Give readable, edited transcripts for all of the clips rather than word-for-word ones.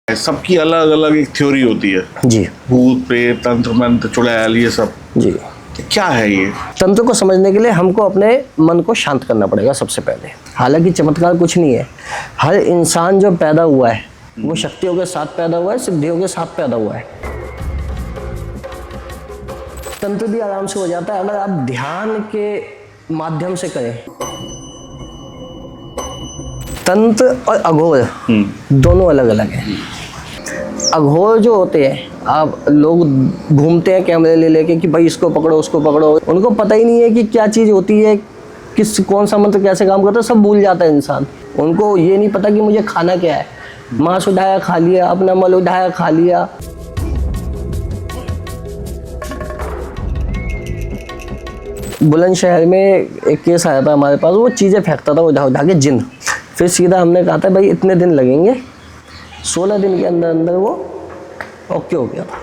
सबकी अलग अलग एक थ्योरी होती है जी। भूत प्रेत तंत्र मंत्र चुड़ैल ये सब। जी। तो क्या है ये? तंत्र को समझने के लिए हमको अपने मन को शांत करना पड़ेगा सबसे पहले। हालांकि चमत्कार कुछ नहीं है, हर इंसान जो पैदा हुआ है वो शक्तियों के साथ पैदा हुआ है, सिद्धियों के साथ पैदा हुआ है। तंत्र भी आराम से हो जाता है अगर आप ध्यान के माध्यम से करें। तंत्र और अघोर दोनों अलग अलग हैं। अघोर जो होते हैं, आप लोग घूमते हैं कैमरे ले लेके कि भाई इसको पकड़ो उसको पकड़ो, उनको पता ही नहीं है कि क्या चीज़ होती है, कौन सा मंत्र कैसे काम करता है, सब भूल जाता है इंसान। उनको ये नहीं पता कि मुझे खाना क्या है। मांस उठाया खा लिया, अपना मल उठाया खा लिया। बुलंदशहर में एक केस आया था हमारे पास, वो चीज़ें फेंकता था उठा उठा के, जिन। फिर सीधा हमने कहा था भाई इतने दिन लगेंगे, 16 दिन के अंदर अंदर वो ओके हो गया था।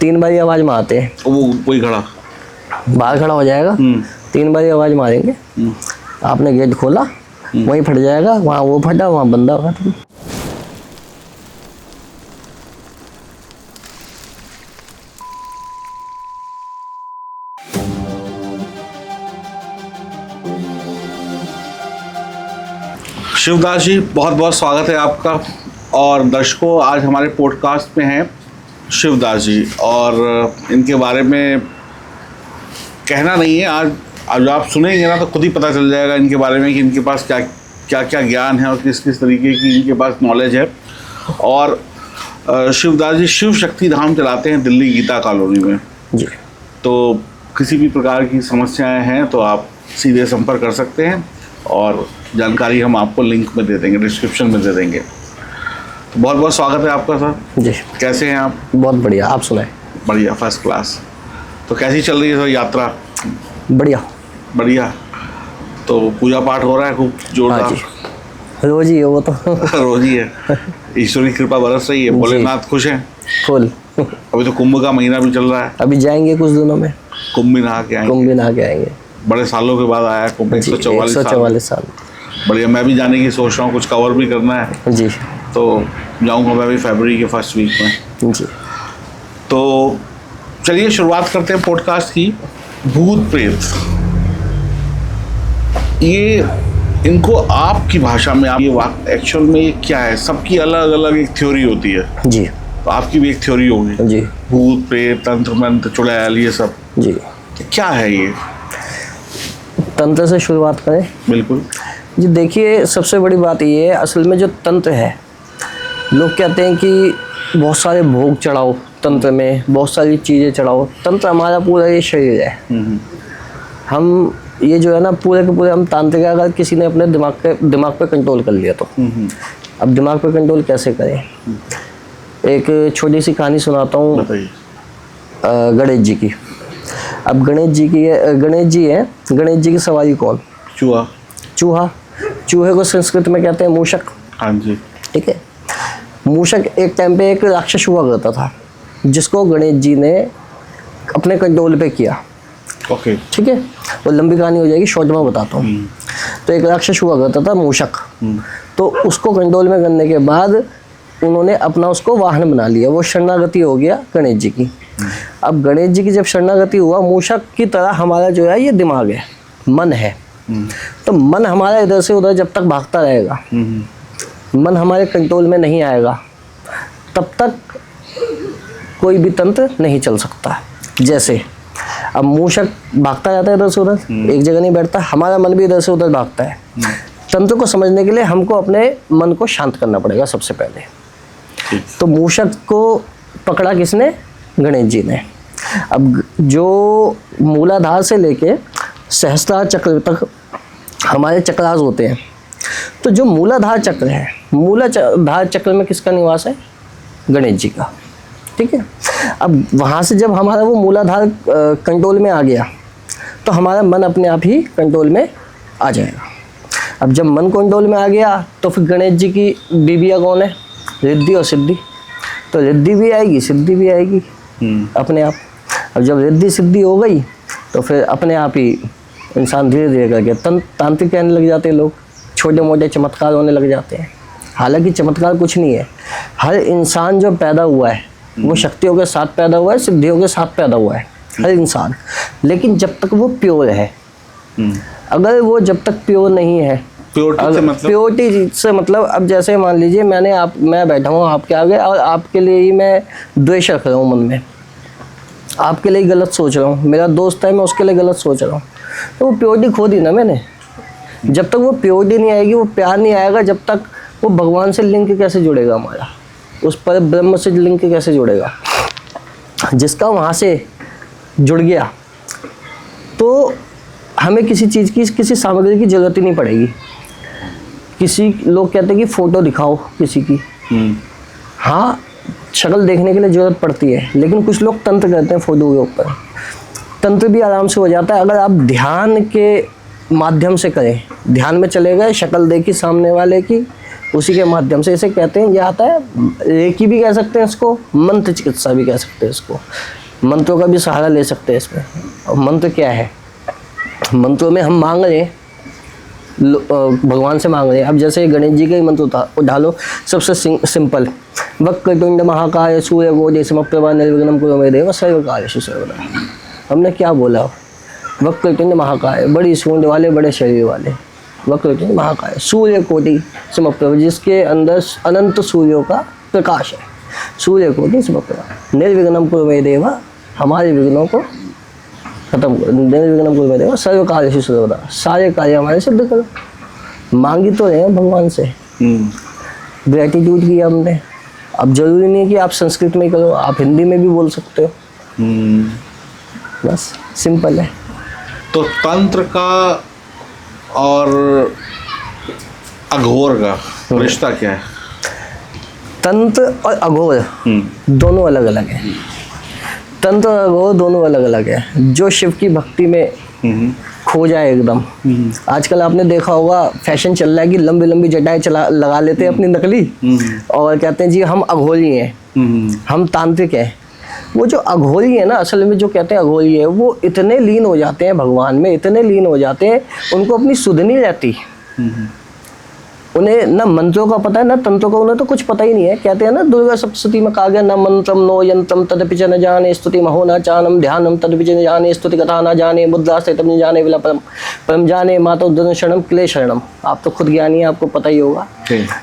3 बारी आवाज मारते हैं, वो कोई खड़ा बाहर खड़ा हो जाएगा। 3 बारी आवाज मारेंगे, आपने गेट खोला, वहीं फट जाएगा, वहाँ वो फटा, वहाँ बंदा फटा। शिवदास जी, बहुत बहुत स्वागत है आपका। और दर्शकों, आज हमारे पॉडकास्ट में हैं शिवदास जी, और इनके बारे में कहना नहीं है, आज आप सुनेंगे ना तो खुद ही पता चल जाएगा इनके बारे में कि इनके पास क्या क्या ज्ञान है और किस किस तरीके की इनके पास नॉलेज है। और शिवदास जी शिव शक्ति धाम चलाते हैं दिल्ली गीता कॉलोनी में जी। तो किसी भी प्रकार की समस्याएं हैं तो आप सीधे संपर्क कर सकते हैं, और जानकारी हम आपको लिंक में दे देंगे, डिस्क्रिप्शन में दे देंगे। तो बहुत बहुत स्वागत है आपका सर जी। कैसे हैं आप? बहुत बढ़िया, आप सुनाएं। बढ़िया, फर्स्ट क्लास। तो कैसी चल रही है सर यात्रा? बढ़िया बढ़िया। तो पूजा पाठ हो रहा है खूब जोरदार? हाँ जी, रोज ही है वो तो। रोज ही है। ईश्वर की कृपा बरस रही है, भोलेनाथ खुश हैं फुल। अभी तो कुंभ का महीना भी चल रहा है, अभी जाएंगे कुछ दिनों में, कुंभ भी नहा के आएंगे। कुंभ भी नहा के आएंगे। बड़े सालों के बाद आया कुंभ, 144 साल। बढ़िया, मैं भी जाने की सोच रहा हूँ, कुछ कवर भी करना है जी। तो जाऊँगा मैं भी फरवरी के फर्स्ट वीक में जी। तो चलिए शुरुआत करते हैं पॉडकास्ट की। भूत प्रेत, ये इनको आपकी भाषा में आप ये एक्चुअल में ये क्या है? सबकी अलग अलग एक थ्योरी होती है जी। तो आपकी भी एक थ्योरी होगी जी। भूत प्रेत तंत्र मंत्र चुड़ैल ये सब। जी। तो क्या है ये? तंत्र से शुरुआत करें। बिल्कुल जी। देखिए, सबसे बड़ी बात ये है, असल में जो तंत्र है, लोग कहते हैं कि बहुत सारे भोग चढ़ाओ तंत्र में, बहुत सारी चीज़ें चढ़ाओ। तंत्र हमारा पूरा ये शरीर है। हम ये जो है ना पूरे के पूरे हम तांत्रिक, अगर किसी ने अपने दिमाग पे कंट्रोल कर लिया तो अब दिमाग पे कंट्रोल कैसे करें? एक छोटी सी कहानी सुनाता हूँ गणेश जी की। अब गणेश जी है, गणेश जी की सवारी कौन? चूहा। चूहे को संस्कृत में कहते हैं मूषक। हाँ जी। ठीक है। मूषक एक टाइम पे एक राक्षस हुआ करता था, जिसको गणेश जी ने अपने कंट्रोल पे किया। ओके। ठीक है, वो लंबी कहानी हो जाएगी, शॉर्ट में बताता हूँ। तो एक राक्षस हुआ करता था मूषक, तो उसको कंट्रोल में करने के बाद उन्होंने अपना उसको वाहन बना लिया, वो शरणागति हो गया गणेश जी की। अब गणेश जी की जब शरणागति हुआ, मूषक की तरह हमारा जो है ये दिमाग है, मन है। तो मन हमारा इधर से उधर जब तक भागता रहेगा, मन हमारे कंट्रोल में नहीं आएगा, तब तक कोई भी तंत्र नहीं चल सकता। जैसे अब मूषक भागता जाता है इधर से उधर, एक जगह नहीं बैठता, हमारा मन भी इधर से उधर भागता है। तंत्र को समझने के लिए हमको अपने मन को शांत करना पड़ेगा सबसे पहले। तो मूषक को पकड़ा किसने? गणेश जी ने। अब जो मूलाधार से लेके सहस्त्रार चक्र तक हमारे चक्रास होते हैं, तो जो मूलाधार चक्र है, मूलाधार चक्र में किसका निवास है? गणेश जी का। ठीक है। अब वहाँ से जब हमारा वो मूलाधार कंट्रोल में आ गया, तो हमारा मन अपने आप ही कंट्रोल में आ जाएगा। अब जब मन कंट्रोल में आ गया, तो फिर गणेश जी की बीबियाँ कौन है? रिद्धि और सिद्धि। तो रिद्धि भी आएगी, सिद्धि भी आएगी अपने आप। अब जब रिद्धि सिद्धि हो गई, तो फिर अपने आप ही इंसान धीरे धीरे करके तांत्रिक कहने लग जाते हैं लोग। छोटे मोटे चमत्कार होने लग जाते हैं। हालांकि चमत्कार कुछ नहीं है। हर इंसान जो पैदा हुआ है वो शक्तियों के साथ पैदा हुआ है, सिद्धियों के साथ पैदा हुआ है हर इंसान। लेकिन जब तक वो प्योर है, अगर वो जब तक प्योर नहीं है, प्योरिटी से मतलब अब जैसे मान लीजिए मैं बैठा हूँ आपके आगे और आपके लिए ही मैं द्वेष रख रहा हूँ मन में, आपके लिए गलत सोच रहा हूँ, मेरा दोस्त है मैं उसके लिए गलत सोच रहा हूँ, तो वो प्योरिटी खो दी ना मैंने। जब तक वो प्योरिटी नहीं आएगी, वो प्यार नहीं आएगा, जब तक वो भगवान से लिंक कैसे जुड़ेगा हमारा, उस पर ब्रह्म से लिंक कैसे जुड़ेगा। जिसका वहाँ से जुड़ गया तो हमें किसी चीज़ की, किसी सामग्री की ज़रूरत ही नहीं पड़ेगी। किसी लोग कहते हैं कि फ़ोटो दिखाओ किसी की, हाँ शक्ल देखने के लिए ज़रूरत पड़ती है, लेकिन कुछ लोग तंत्र करते हैं फ़ोटो के ऊपर। तंत्र भी आराम से हो जाता है अगर आप ध्यान के माध्यम से करें। ध्यान में चले गए, शक्ल देखी सामने वाले की, उसी के माध्यम से, इसे कहते हैं, ये आता है रेकी भी कह सकते हैं इसको, मंत्र चिकित्सा भी कह सकते हैं इसको। मंत्रों का भी सहारा ले सकते हैं इसमें। और मंत्र क्या है? मंत्रों में हम मांग रहे हैं, भगवान से मांग रहे हैं। अब जैसे गणेश जी का ही मंत्र उठा लो, सबसे सिंपल, वक्रतुंड महाकाय सूर्यकोटि समप्रभा निर्विघ्नं कुरु मे देव सर्वकार्येषु सर्वदा। हमने क्या बोला? वक्रतुंड महाकाय, बड़ी सूंड वाले, बड़े शरीर वाले, वक्रतुंड महाकाय सूर्यकोटि समप्रभा, जिसके अंदर अनंत सूर्यों का प्रकाश है, सूर्यकोटि समप्रभा निर्विघ्नं कुरु मे देव, हमारे विघ्नों को खत्म करो, निर्विघ्नं कुरु मे देव सर्वकार्येषु सर्वदा, सारे कार्य हमारे सिद्ध करो। मांगी तो रहे हैं भगवान से, ग्रेटिट्यूड किया हमने। अब जरूरी नहीं है कि आप संस्कृत में करो, आप हिंदी में भी बोल सकते हो, बस सिंपल है। तो तंत्र का और अघोर का रिश्ता क्या है? तंत्र और अघोर दोनों अलग अलग हैं। तंत्र और अघोर दोनों अलग अलग है। जो शिव की भक्ति में खो जाए एकदम, आजकल आपने देखा होगा फैशन चल रहा है कि लंबी लंबी जटाएं लगा लेते हैं अपनी नकली, और कहते हैं जी हम अघोरी हैं, हम तांत्रिक हैं। वो जो अघोरी है ना, असल में जो कहते हैं अघोरी है, वो इतने लीन हो जाते हैं भगवान में, इतने लीन हो जाते हैं, उनको अपनी सुध नहीं रहती। उन्हें ना मंत्रों का पता है ना तंत्रों का, उन्हें तो कुछ पता ही नहीं है। कहते हैं ना दुर्गा सप्तशती में कहा गया, न मंत्रम नो यंत्रम तदपि च न जाने स्तुति महो न चानम ध्यानम तदपि च न जाने स्तुति कथा न जाने मुद्रा से तब न जाने विला परम परम जाने मातो दन शरणम क्ले शरणम। आप तो खुद ज्ञानी है, आपको पता ही होगा,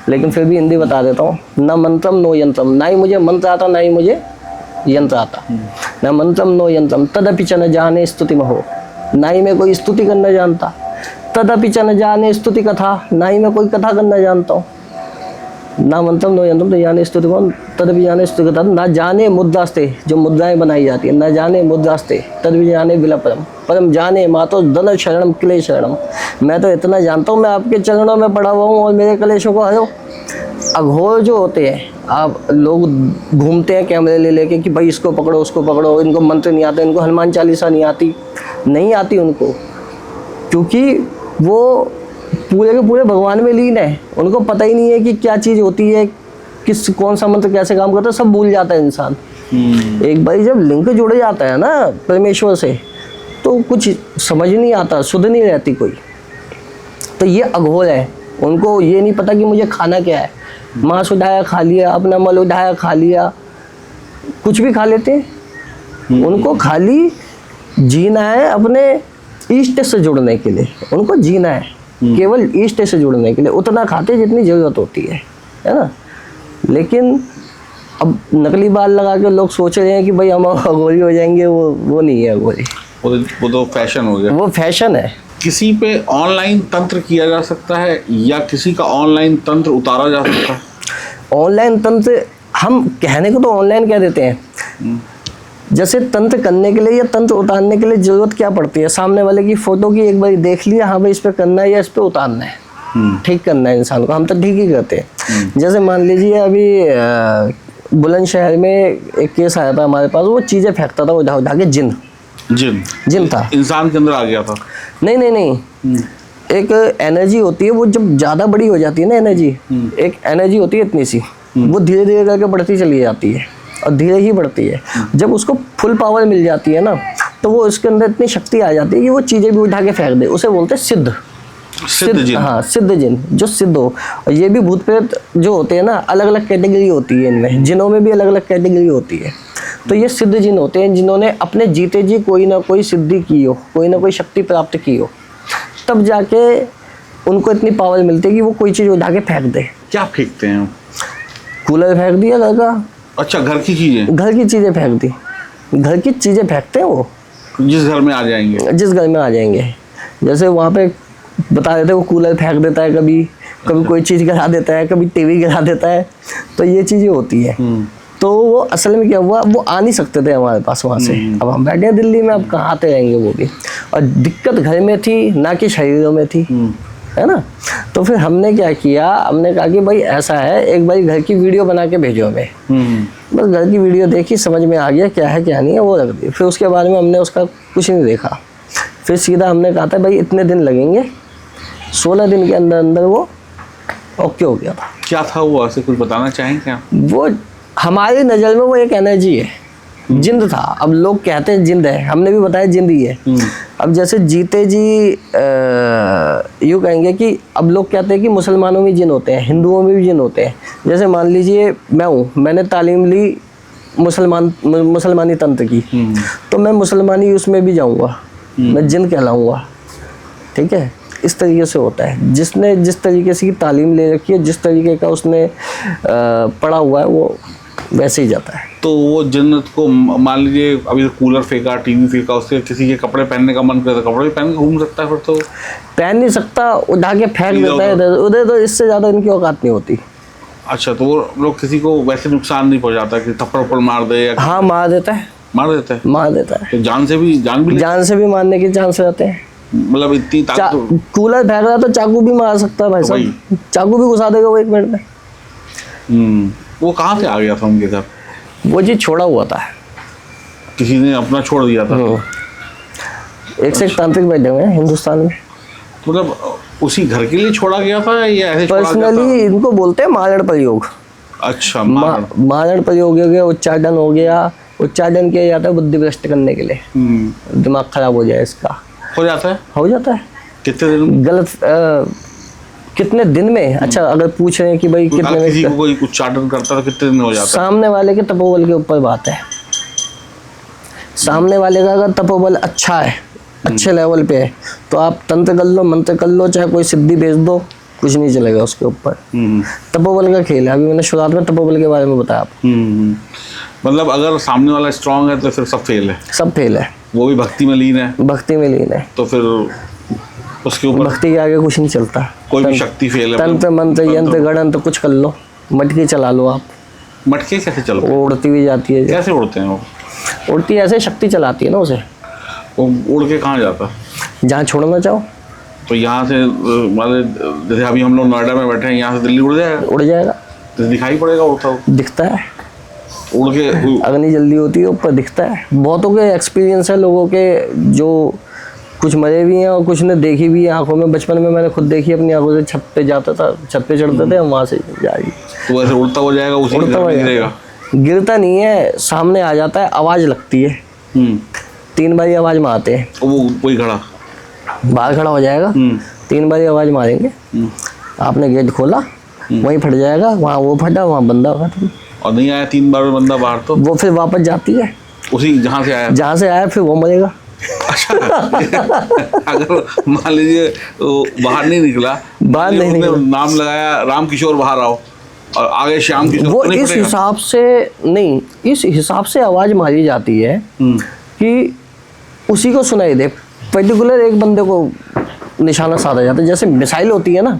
लेकिन फिर भी हिंदी बता देता हूँ। न मंत्रम नो यंत्रम, ना ही मुझे मंत्र आता ना ही मुझे यंत्र आता। न मंत्रम नो यंत्रम तदपि च न जाने स्तुति महो, ना ही मैं कोई स्तुति करना जानता। तदपि च न जाने स्तुति कथा, ना ही मैं कोई कथा करना जानता हूँ। ना मंत्रम नो यंत्रम तो जाने स्तुति कौन, तदपि जाने स्तुति कथा, ना जाने मुद्रास्ते, जो मुद्राएं बनाई जाती है, ना जाने मुद्रास्ते तदपि जाने विला परम परम जाने मातो दन शरणम क्ले शरणम। मैं तो इतना जानता हूँ, मैं आपके चरणों में पड़ा हुआ हूँ और मेरे कलेशों को हरो। अघोर जो होते हैं, आप लोग घूमते हैं कैमरे ले लेके कि भाई इसको पकड़ो उसको पकड़ो, इनको मंत्र नहीं आते, इनको हनुमान चालीसा नहीं आती उनको, क्योंकि वो पूरे के पूरे भगवान में लीन है। उनको पता ही नहीं है कि क्या चीज़ होती है, कौन सा मंत्र कैसे काम करता है, सब भूल जाता है इंसान। एक बार जब लिंक जुड़ जाता है ना परमेश्वर से, तो कुछ समझ नहीं आता, सुध नहीं रहती कोई। तो ये अघोर है, उनको ये नहीं पता कि मुझे खाना क्या है। मांस उठाया खा लिया, अपना मल उठाया खा लिया, कुछ भी खा लेते हैं। उनको खाली जीना है अपने ईष्ट से जुड़ने के लिए, उनको जीना है केवल ईष्ट से जुड़ने के लिए, उतना खाते जितनी ज़रूरत होती है ना। लेकिन अब नकली बाल लगा के लोग सोच रहे हैं कि भाई हम अघोरी हो जाएंगे, वो नहीं है अघोरी, वो तो फैशन हो गया, वो फैशन है। किसी पे ऑनलाइन तंत्र किया जा सकता है या किसी का ऑनलाइन तंत्र उतारा जा सकता है? ऑनलाइन तंत्र हम कहने को तो ऑनलाइन कह देते हैं। जैसे तंत्र करने के लिए या तंत्र उतारने के लिए जरूरत क्या पड़ती है? सामने वाले की फोटो की एक बार देख लिया, हाँ भाई इस पर करना है या इस पर उतारना है, ठीक करना है इंसान को, हम तो ठीक ही करते हैं। जैसे मान लीजिए अभी बुलंदशहर में एक केस आया था हमारे पास, वो चीज़ें फेंकता था उठा उठा के, जिन था, इंसान के अंदर आ गया था। नहीं, एक एनर्जी होती है, वो जब ज़्यादा बड़ी हो जाती है ना एनर्जी, एक एनर्जी होती है इतनी सी, वो धीरे धीरे करके बढ़ती चली जाती है और धीरे ही बढ़ती है। जब उसको फुल पावर मिल जाती है ना, तो वो उसके अंदर इतनी शक्ति आ जाती है कि वो चीज़ें भी उठा के फेंक दे, उसे बोलते हैं सिद्ध। सिद्ध जिन। हाँ, सिद्ध जिन, जो सिद्ध हो। और ये भी भूत प्रेत जो होते हैं ना, अलग अलग कैटेगरी होती है इनमें, जिनों में भी अलग अलग कैटेगरी होती है। तो ये सिद्ध जिन होते हैं जिन्होंने अपने जीते जी कोई ना कोई सिद्धि की हो, कोई ना कोई शक्ति प्राप्त की हो, तब जाके उनको इतनी पावर मिलती है कि वो कोई चीज़ उठा के फेंक दे। क्या फेंकते हैं? कूलर फेंक दिया घर का। अच्छा, घर की चीजें? घर की चीज़ें फेंक दी, घर की चीज़ें फेंकते हैं वो, जिस घर में आ जाएंगे। जिस घर में आ जाएंगे। जैसे वहाँ पे बता देते हैं, वो कूलर फेंक देता है, कभी कभी कोई चीज़ गिरा देता है, कभी टीवी गिरा देता है। तो ये चीज़ें होती है। तो वो असल में क्या हुआ, वो आ नहीं सकते थे हमारे पास वहाँ से। अब हम बैठे हैं दिल्ली में, अब कहाँ आते रहेंगे वो भी। और दिक्कत घर में थी ना कि शरीरों में थी, है ना। तो फिर हमने क्या किया, हमने कहा कि भाई ऐसा है, एक बार घर की वीडियो बना के भेजो हमें। बस घर की वीडियो देखी, समझ में आ गया क्या है क्या नहीं है, वो रख दी। फिर उसके बाद में हमने उसका कुछ नहीं देखा। फिर सीधा हमने कहा था भाई इतने दिन लगेंगे, 16 दिन के अंदर अंदर वो ओके हो गया था। क्या था वो, ऐसे कुछ बताना चाहेंगे क्या? वो हमारी नज़र में वो एक एनर्जी है, जिंद था। अब लोग कहते हैं जिंद है, हमने भी बताया जिंद ही है। अब जैसे जीते जी यूँ कहेंगे कि अब लोग कहते हैं कि मुसलमानों में जिन होते हैं, हिंदुओं में भी जिन होते हैं। जैसे मान लीजिए मैं हूँ, मैंने तालीम ली मुसलमानी तंत्र की, तो मैं मुसलमानी उसमें भी जाऊँगा, मैं जिन कहलाऊँगा। ठीक है, इस तरीके से होता है। जिसने जिस तरीके से की तालीम ले रखी है, जिस तरीके का उसने पढ़ा हुआ है, वो वैसे ही जाता है। तो वो जन्नत को मान लीजिए अभी तो कूलर फेंका, टीवी फेंका, उससे किसी के कपड़े पहनने का मन करता है, कपड़े पहन के घूम सकता है? फिर तो पहन नहीं सकता, उठा के फेंक देता है इधर उधर। तो इससे ज़्यादा इनकी औकात नहीं होती। अच्छा, तो वो लोग किसी को वैसे नुकसान नहीं पहुंचाता कि थप्पड़ उप्पड़ मार दे या? हाँ, मार देता है। मार देता है? मार देता है। तो जान से भी मारने के चांस रहते हैं। मतलब इतनी ताकत? कूलर फेंक रहा तो चाकू भी मार सकता है भाई साहब, चाकू भी घुसा देगा वो 1 मिनट में। वो कहाँ से आ गया था उनके घर? वो जी छोड़ा हुआ था, किसी ने अपना छोड़ दिया था। एक से एक तांत्रिक बैठे हुए हैं हिंदुस्तान में। मतलब उसी घर के लिए छोड़ा गया था या ऐसे छोड़ा गया था? पर्सनली इनको बोलते हैं मारण प्रयोग। अच्छा, मारण प्रयोग हो गया, उच्चाटन हो गया। उच्चाटन किया जाता है बुद्धि भ्रष्ट करने के लिए, दिमाग खराब हो जाए इसका। हो जाता है? हो जाता है। कितने दिन? गलत कितने दिन में? अच्छा, अगर पूछ रहे हैं कि भाई कितने किसी को कोई उच्चाटन करता है तो कितने दिन में हो जाता है? सामने वाले के तपोबल के ऊपर बात है। सामने वाले का अगर तपोबल अच्छा है, अच्छे लेवल पे है, तो आप तंत्र कर लो, मंत्र कर लो, चाहे कोई सिद्धि भेज दो, कुछ नहीं चलेगा उसके ऊपर। तपोबल का खेल है। अभी मैंने शुरुआत में तपोबल के बारे में बताया आपको। मतलब अगर सामने वाला स्ट्रांग है तो फिर सब फेल है? सब फेल है। वो भी भक्ति में लीन है? भक्ति में लीन है। तो फिर उसके ऊपर भक्ति के आगे कुछ नहीं चलता। कोई भी शक्ति फेल है? तंत्र मंत्र यंत्र गणन तो कुछ कर लो, मटकी चला लो आप। मटके कैसे चलते? वो उड़ती हुई जाती है। कैसे उड़ते हैं वो? उड़ती ऐसे, शक्ति चलाती है ना उसे। वो उड़ के कहाँ जाता? जहाँ छोड़ना चाहो। तो यहाँ से मतलब जैसे अभी हम लोग नोएडा में बैठे हैं, यहाँ से दिल्ली उड़ जाएगा? उड़ जाएगा। तो दिखाई पड़ेगा उड़ता हुआ? दिखता है, उड़ के अग्नि जल्दी होती है, ऊपर दिखता है। बहुतों के एक्सपीरियंस है, लोगों के जो कुछ मरे भी हैं और कुछ ने देखी भी है आंखों में। बचपन में मैंने खुद देखी अपनी आंखों से। छत पे जाता था, छत पे चढ़ते थे हम, वहाँ से जाएगी। तो वैसे उड़ता हो जाएगा, उसी के घर में गिरेगा? गिरता नहीं है, सामने आ जाता है, आवाज़ लगती है। 3 बारी आवाज़ मारते हैं। वो कोई खड़ा बाहर खड़ा हो जाएगा, 3 बारी आवाज़ मारेंगे। आपने गेट खोला, वहीं फट जाएगा, वहाँ वो फटा, वहाँ बंदा खत्म। और नहीं आया 3 बार बंदा बाहर तो वो फिर वापस जाती है उसी जहाँ से आया, फिर वो मरेगा। अच्छा, अगर मान लीजिए तो बाहर नहीं निकला, नाम लगाया राम किशोर बाहर आओ और आगे श्याम किशोर, वो इस हिसाब से नहीं, इस हिसाब से आवाज़ मारी जाती है कि उसी को सुनाई दे। पर्टिकुलर एक बंदे को निशाना साधा जाता है। जैसे मिसाइल होती है ना,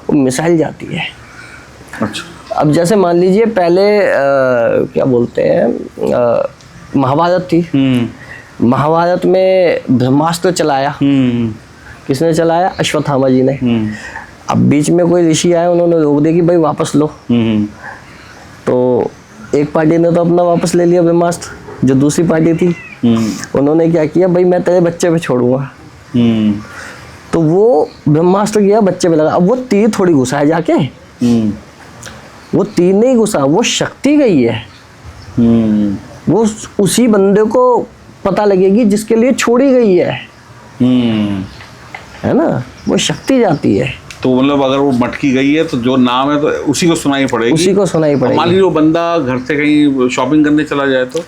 वो मिसाइल जाती है। अच्छा। अब जैसे मान लीजिए पहले क्या बोलते हैं, महाभारत थी। महाभारत में ब्रह्मास्त्र चलाया, किसने चलाया? अश्वत्थामा जी ने। अब बीच में कोई ऋषि आए, उन्होंने रोक दिया कि भाई वापस लो। तो एक पार्टी ने तो अपना वापस ले लिया ब्रह्मास्त्र, जो दूसरी पार्टी थी उन्होंने क्या किया, भाई मैं तेरे बच्चे पे छोड़ूंगा। तो वो ब्रह्मास्त्र किया, बच्चे पे लगा। अब वो तीर थोड़ी घुसा है जाके, वो तीर नहीं घुसा, वो शक्ति गई है। वो उसी बंदे को पता लगेगी जिसके लिए छोड़ी गई है। है ना, वो शक्ति जाती है। तो मतलब अगर वो मटकी गई है तो जो नाम है तो उसी को सुनाई पड़ेगी। उसी को सुनाई मान पड़ेगी। लीजिए वो बंदा घर से कहीं शॉपिंग करने चला जाए तो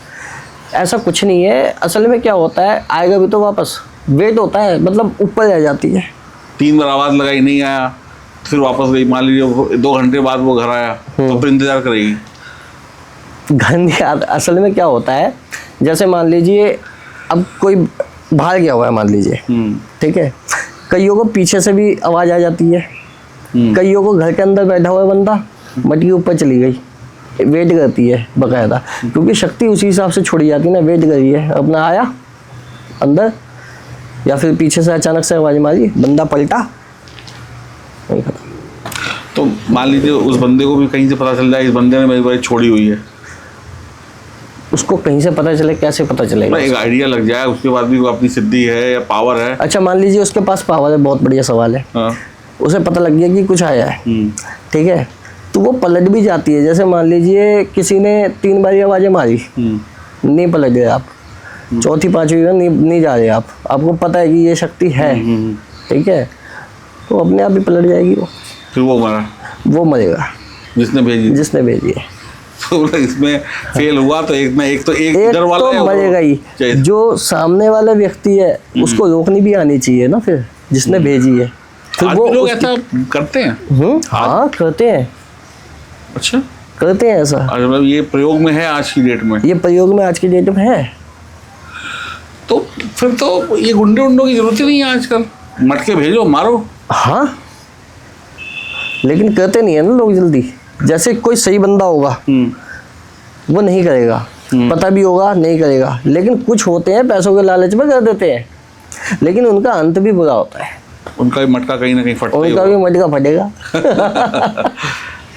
ऐसा कुछ नहीं है, असल में क्या होता है, आएगा भी तो वापस, वेट होता है, मतलब ऊपर रह जाती है। 3 बार आवाज़ लगाई, नहीं आया, फिर वापस गई, मान लीजिए 2 घंटे बाद वो घर आया तो फिर इंतजार करेगी। गंदी आदत, असल में क्या होता है, जैसे मान लीजिए अब कोई बाहर गया हुआ है मान लीजिए, ठीक है, कईयों को पीछे से भी आवाज़ आ जाती है, कईयों को घर के अंदर बैठा हुआ है बंदा, मटकी ऊपर चली गई, वेट करती है बकायदा, क्योंकि शक्ति उसी हिसाब से छोड़ी जाती है ना, वेट कर रही है, अपना आया अंदर, या फिर पीछे से अचानक से आवाज़ मारी, बंदा पलटा, नहीं खत्म। तो मान लीजिए उस बंदे को भी कहीं से पता चल जाए इस बंदे ने मेरी बारी छोड़ी हुई है, उसको कहीं से पता चले, कैसे पता चलेगा? एक आइडिया लग जाए, उसके बाद भी वो अपनी सिद्धि है या पावर है। अच्छा मान लीजिए उसके पास पावर है, बहुत बढ़िया सवाल है, हाँ। उसे पता लग गया कि कुछ आया है, ठीक है, तो वो पलट भी जाती है। जैसे मान लीजिए किसी ने 3 बारी आवाज़ें मारी, नहीं पलट गए आप, चौथी पांचवी में नहीं जा रहे आप, आपको पता है कि ये शक्ति है, ठीक है, तो अपने आप ही पलट जाएगी वो, फिर वो मरा, वो मरेगा जिसने भेजी है। तो इसमें फेल हुआ तो एक एक डर वाला तो है, मरेगा ही, जो सामने वाला व्यक्ति है उसको रोकनी भी आनी चाहिए ना, फिर जिसने भेजी है, फिर आज वो भी लोग ऐसा करते हैं। हाँ करते हैं, अच्छा, करते हैं ऐसा, मतलब ये प्रयोग में है आज की डेट में, ये प्रयोग में आज की डेट में है। तो फिर तो ये गुंडे उंडों की जरूरत ही नहीं है आजकल, मटके भेजो मारो। हाँ, लेकिन करते नहीं है ना लोग जल्दी। जैसे कोई सही बंदा होगा वो नहीं करेगा, पता भी होगा नहीं करेगा, लेकिन कुछ होते हैं पैसों के लालच में कर देते हैं, लेकिन उनका अंत भी बुरा होता है, उनका भी मटका कहीं ना कहीं फटता ही उनका भी मटका फटेगा।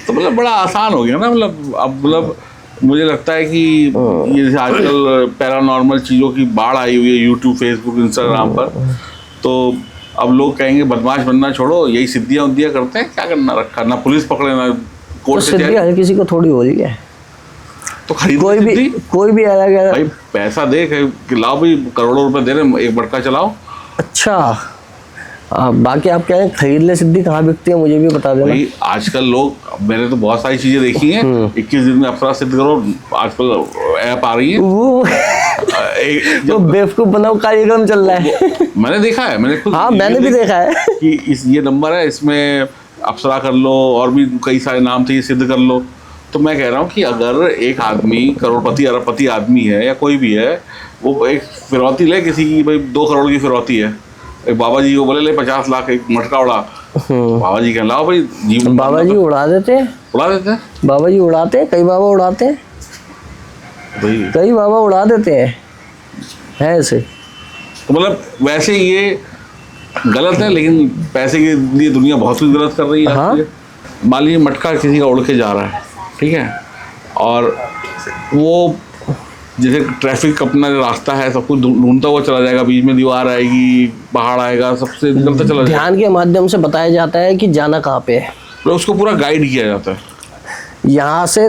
तो मतलब बड़ा आसान हो गया ना, मतलब अब मतलब मुझे लगता है कि ये जैसे आजकल पैरानॉर्मल चीज़ों की बाढ़ आई हुई है यूट्यूब, फेसबुक, इंस्टाग्राम पर, तो अब लोग कहेंगे बदमाश बनना छोड़ो, यही सिद्धियाँ उद्धियाँ करते हैं, क्या करना रखा, ना पुलिस पकड़े ना तो कोर्ट से सिद्धि हर किसी को थोड़ी हो रही है, तो खरीद कोई भी अलग अलग। भाई पैसा दे कि लाओ भाई, करोड़ों रुपए दे रहे, एक मटका चलाओ। अच्छा, बाकी आप कह रहे हैं खरीद ले सिद्धि, कहाँ बिकती है मुझे भी बता देना। भाई आजकल लोग, मैंने तो बहुत सारी चीजें देखी हैं, 21 दिन में अप्सरा सिद्ध करो, आजकल ऐप आ रही है, वो बेवकूफ बनाओ कार्यक्रम चल रहा है। मैंने देखा है, मैंने खुद, हाँ मैंने भी देखा है कि ये नंबर है, इसमें अप्सरा कर लो, और भी कई सारे नाम थे, ये सिद्ध कर लो। तो मैं कह रहा हूँ कि अगर एक आदमी करोड़पति अरबपति आदमी है या कोई भी है, वो एक फिरौती ले किसी की, भाई 2 करोड़ की फिरौती है, एक बाबा जी को बोले ले 50 लाख एक मटका उड़ा, बाबा जी कहना लाओ भाई, जीवन बाबा जी उड़ा देते हैं, बाबा जी उड़ाते हैं, कई बाबा उड़ाते हैं, कई बाबा उड़ा देते हैं, है ऐसे। तो मतलब वैसे ये गलत है, लेकिन पैसे के लिए दुनिया बहुत कुछ गलत कर रही है। हाँ? मान लीजिए मटका किसी का उड़ के जा रहा है, ठीक है, और वो जैसे ट्रैफिक अपना रास्ता है, सब कुछ ढूंढता हुआ चला जाएगा, बीच में दीवार आएगी, पहाड़ आएगा, सबसे निकलता चला जाएगा। ध्यान के माध्यम से बताया जाता है कि जाना कहाँ पे है, तो उसको पूरा गाइड किया जाता है। यहाँ से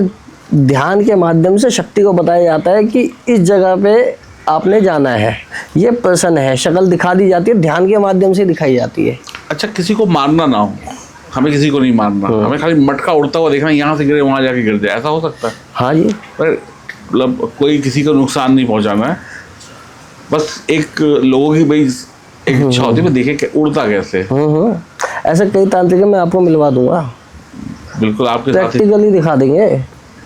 ध्यान के माध्यम से शक्ति को बताया जाता है कि इस जगह पे आपने जाना है, ये पर्सन है, शक्ल दिखा दी जाती है, ध्यान के माध्यम से दिखाई जाती है। अच्छा, किसी को मारना ना हो, हमें किसी को नहीं मारना, हमें खाली मटका उड़ता हुआ देखना, यहाँ से गिरे वहाँ जाके गिर जाए, ऐसा हो सकता है? हाँ जी, पर मतलब कोई किसी को नुकसान नहीं पहुंचाना है, बस एक लोगों की भाई एक इच्छा होती है, देखे उड़ता कैसे। ऐसे कई तांत्रिक मैं आपको मिलवा दूंगा, बिल्कुल आपके साथ प्रैक्टिकली दिखा देंगे,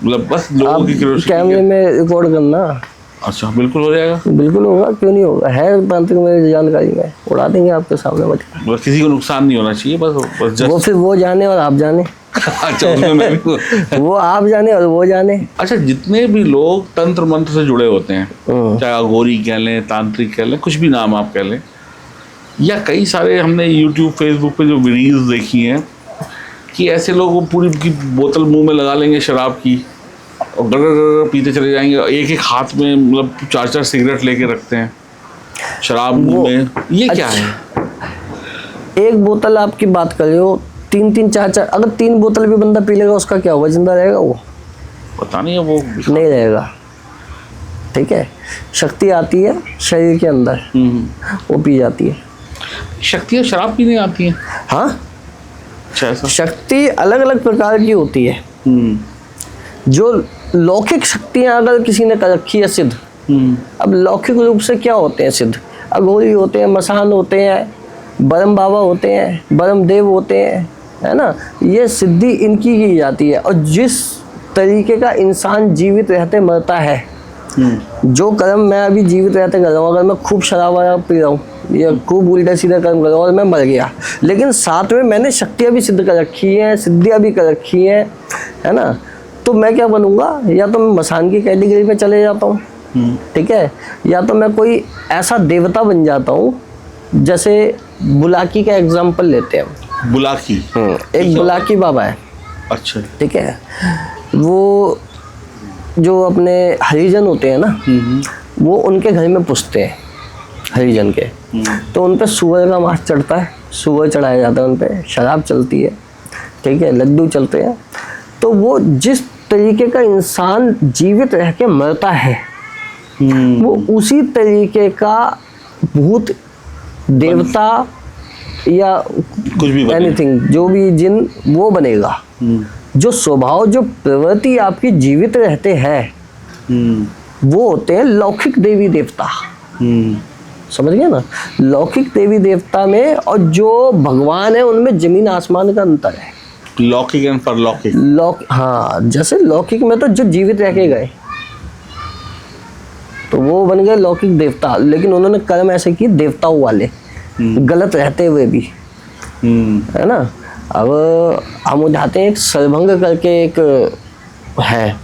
मतलब बस लोगों की कैमरे में रिकॉर्ड करना। अच्छा, बिल्कुल हो जाएगा, बिल्कुल होगा, क्यों नहीं होगा, है तांत्रिक मेरी जानकारी में, उड़ा देंगे आपके सामने मटका। बस किसी को नुकसान नहीं होना चाहिए, बस वो फिर वो जाने और आप जाने। अच्छा, उसमें मैं भी वो आप जाने और वो जाने। अच्छा, जितने भी लोग तंत्र मंत्र से जुड़े होते हैं, चाहे अघोरी कह लें, तांत्रिक कह लें, कुछ भी नाम आप कह लें, या कई सारे हमने यूट्यूब फेसबुक पे जो वीडियोस देखी हैं कि ऐसे लोग वो पूरी की बोतल मुंह में लगा लेंगे शराब की और गड़गड़ पीते चले जाएंगे, एक एक हाथ में मतलब 4-4 सिगरेट लेके रखते हैं, शराब मुंह में, ये क्या है? एक बोतल आपकी बात कर रहे हो, 3-3 4-4, अगर 3 बोतल भी बंदा पी लेगा उसका क्या होगा, जिंदा रहेगा वो? पता नहीं है, वो नहीं रहेगा, ठीक है। शक्ति आती है शरीर के अंदर, वो पी जाती है। शक्तियाँ शराब पीने आती हैं? हाँ, अच्छा, ऐसा? शक्ति अलग अलग प्रकार की होती है। जो लौकिक शक्तियाँ अगर किसी ने कर रखी है सिद्ध, अब लौकिक रूप से क्या होते हैं सिद्ध? अघोरी होते हैं, मसान होते हैं, ब्रह्म बाबा होते हैं, ब्रह्म देव होते हैं, है ना। ये सिद्धि इनकी की जाती है। और जिस तरीके का इंसान जीवित रहते मरता है, जो कर्म मैं अभी जीवित रहते कर रहा हूँ, अगर मैं खूब शराब वराब पी रहा हूँ या खूब उल्टा सीधा कर्म कर रहा हूँ और मैं मर गया, लेकिन साथ में मैंने शक्तियाँ भी सिद्ध कर रखी हैं, सिद्धियाँ भी कर रखी हैं, है ना, तो मैं क्या बनूंगा? या तो मैं मसान की कैटेगरी में चले जाता हूँ, ठीक है, या तो मैं कोई ऐसा देवता बन जाता हूँ। जैसे बुलाकी का एग्जाम्पल लेते हैं। बुलाकी? एक बुलाकी बाबा है, अच्छा, ठीक है। वो जो अपने हरिजन होते हैं ना, वो उनके घर में पूछते हैं हरिजन के, तो उन पे सुअर का मांस चढ़ता है, सुअर चढ़ाया जाता है उन पे, शराब चलती है, ठीक है, लड्डू चलते हैं। तो वो जिस तरीके का इंसान जीवित रह के मरता है, वो उसी तरीके का भूत, देवता या कुछ भी एनीथिंग, जो भी जिन, वो बनेगा। जो स्वभाव, जो प्रवृत्ति आपकी जीवित रहते हैं, वो होते हैं लौकिक देवी देवता। समझ गए ना? लौकिक देवी देवता में और जो भगवान है उनमें जमीन आसमान का अंतर है। लौकिक एंड परलौकिक? हाँ, जैसे लौकिक में तो जो जीवित रह के गए तो वो बन गए लौकिक देवता, लेकिन उन्होंने कर्म ऐसे किए देवताओं वाले, गलत रहते हुए भी, है ना। अब हम उठाते हैं एक सरभंग करके एक है,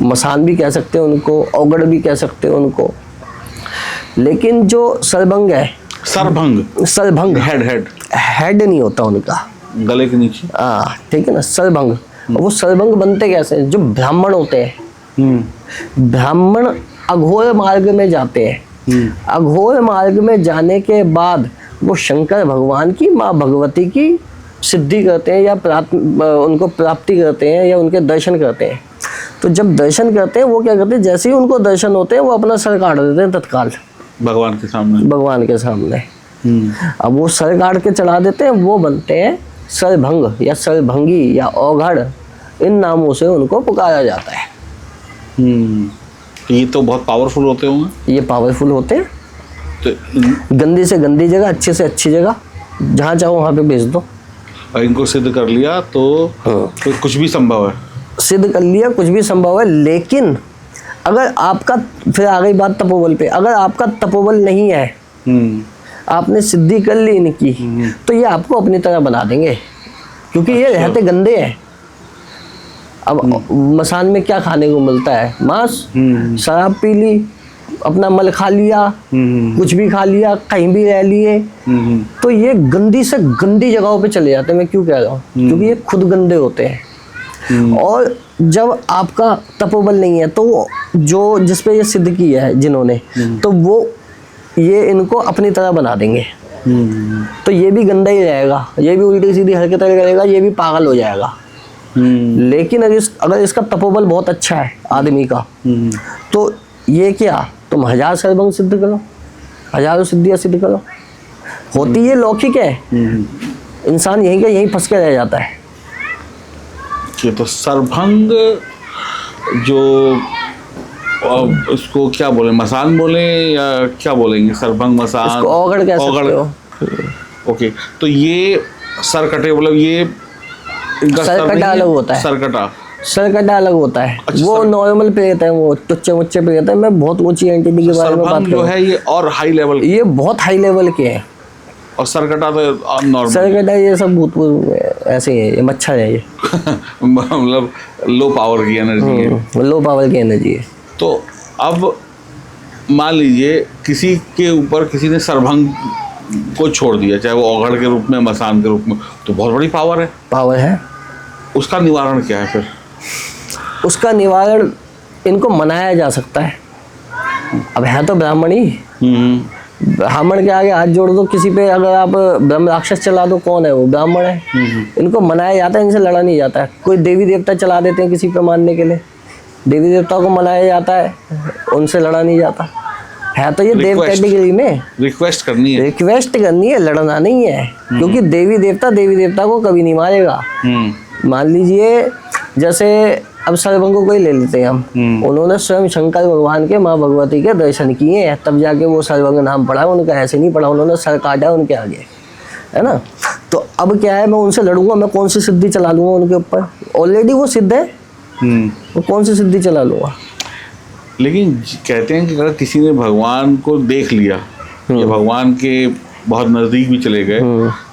मसान भी कह सकते हैं उनको, औगड़ भी कह सकते हैं उनको, लेकिन जो सरभंग है, सरभंग हेड नहीं होता उनका, गले के नीचे, ठीक है ना, सरभंग। वो सरभंग बनते कैसे हैं? जो ब्राह्मण होते हैं, ब्राह्मण अघोर मार्ग में जाते हैं, अघोर मार्ग में जाने के बाद वो शंकर भगवान की, माँ भगवती की सिद्धि करते हैं या उनको प्राप्ति करते हैं या उनके दर्शन करते हैं। तो जब दर्शन करते हैं, वो क्या करते हैं, जैसे ही उनको दर्शन होते हैं, वो अपना सर काट देते हैं तत्काल भगवान के सामने। अब वो सर काट के चढ़ा देते हैं, वो बनते हैं सरभंग या सरभंगी या औघड़, इन नामों से उनको पुकारा जाता है। ये तो बहुत पावरफुल होते होंगे। ये पावरफुल होते हैं, तो गंदी से गंदी जगह, अच्छे से अच्छी जगह, जहाँ चाहो वहाँ पे भेज दो। और इनको सिद्ध कर लिया तो कुछ भी संभव है। सिद्ध कर लिया, कुछ भी संभव है। लेकिन अगर आपका, फिर आ गई बात तपोबल पे, अगर आपका तपोबल नहीं है, आपने सिद्धि कर ली इनकी, तो ये आपको अपनी तरह बना देंगे, क्योंकि ये रहते गंदे हैं। अब मसान में क्या खाने को मिलता है? मांस, शराब पी ली, अपना मल खा लिया, कुछ भी खा लिया, कहीं भी रह लिए, तो ये गंदी से गंदी जगहों पे चले जाते हैं। मैं क्यों कह रहा हूँ? क्योंकि ये खुद गंदे होते हैं। और जब आपका तपोबल नहीं है, तो जो जिसपे ये सिद्ध किया है जिन्होंने, तो वो ये इनको अपनी तरह बना देंगे। तो ये भी गंदा ही रहेगा, ये भी उल्टी सीधी हरकतें करेगा, ये भी पागल हो जाएगा। लेकिन अगर इसका तपोबल बहुत अच्छा है आदमी का, तो ये क्या, तुम 1000 सरभंग सिद्ध करो, हजारों सिद्धियां सिद्ध करो, होती ये लौकिक है। इंसान यहीं का यहीं फंस के रह जाता है। ये तो सरभंग, जो इसको क्या बोले, मसान बोले या क्या बोलेंगे? सरभंग, मसान, इसको औगड़ कह सकते हो। ओके, तो ये सर कटे, मतलब ये इनका सरकटा अलग होता है। सरकटा अलग होता है। अच्छा, वो नॉर्मल पे रहता है, वो टुच्चे मुच्चे पे रहता है। मैं बहुत ऊंची एंटिटी के बारे में बात कर रहा हूं। जो है ये और हाई लेवल, ये बहुत हाई लेवल के हैं। और सरकटा तो नॉर्मल। सरकटा ये सब भूत ऐसे है, ये मच्छर है ये। मतलब लो पावर की एनर्जी है। लो पावर की एनर्जी है। तो अब मान लीजिए किसी के ऊपर किसी ने सरभंग को छोड़ दिया, चाहे वो औघड़ के रूप में, मसान के रूप में, तो बहुत बड़ी पावर है। उसका निवारण क्या है फिर? उसका निवारण इनको मनाया जा सकता है। अब है तो ब्राह्मण ही, ब्राह्मण के आगे हाथ जोड़ दो किसी पे, अगर आप ब्रह्म राक्षस चला दो, कौन है वो? ब्राह्मण है। इनको मनाया जाता है, इनसे लड़ा नहीं जाता है। कोई देवी देवता चला देते हैं किसी पे मानने के लिए, देवी देवता को मनाया जाता है, उनसे लड़ा नहीं जाता है तो ये देव Request. कैटेगरी में। रिक्वेस्ट करनी है। रिक्वेस्ट करनी है, लड़ना नहीं है, क्योंकि देवी देवता को कभी नहीं मारेगा। मान लीजिए जैसे अब सर्वंग को कोई ले लेते हैं हम, उन्होंने स्वयं शंकर भगवान के माँ भगवती के दर्शन किए हैं, तब जाके वो सर्वंग नाम पढ़ा, उनका ऐसे नहीं पढ़ा, उन्होंने सर काटा उनके आगे, है ना। तो अब क्या है, मैं उनसे लड़ूंगा, मैं कौन सी सिद्धि चला लूंगा उनके ऊपर, ऑलरेडी वो सिद्ध है, वो कौन सी सिद्धि चला लूंगा। लेकिन कहते हैं कि अगर किसी ने भगवान को देख लिया या भगवान के बहुत नज़दीक भी चले गए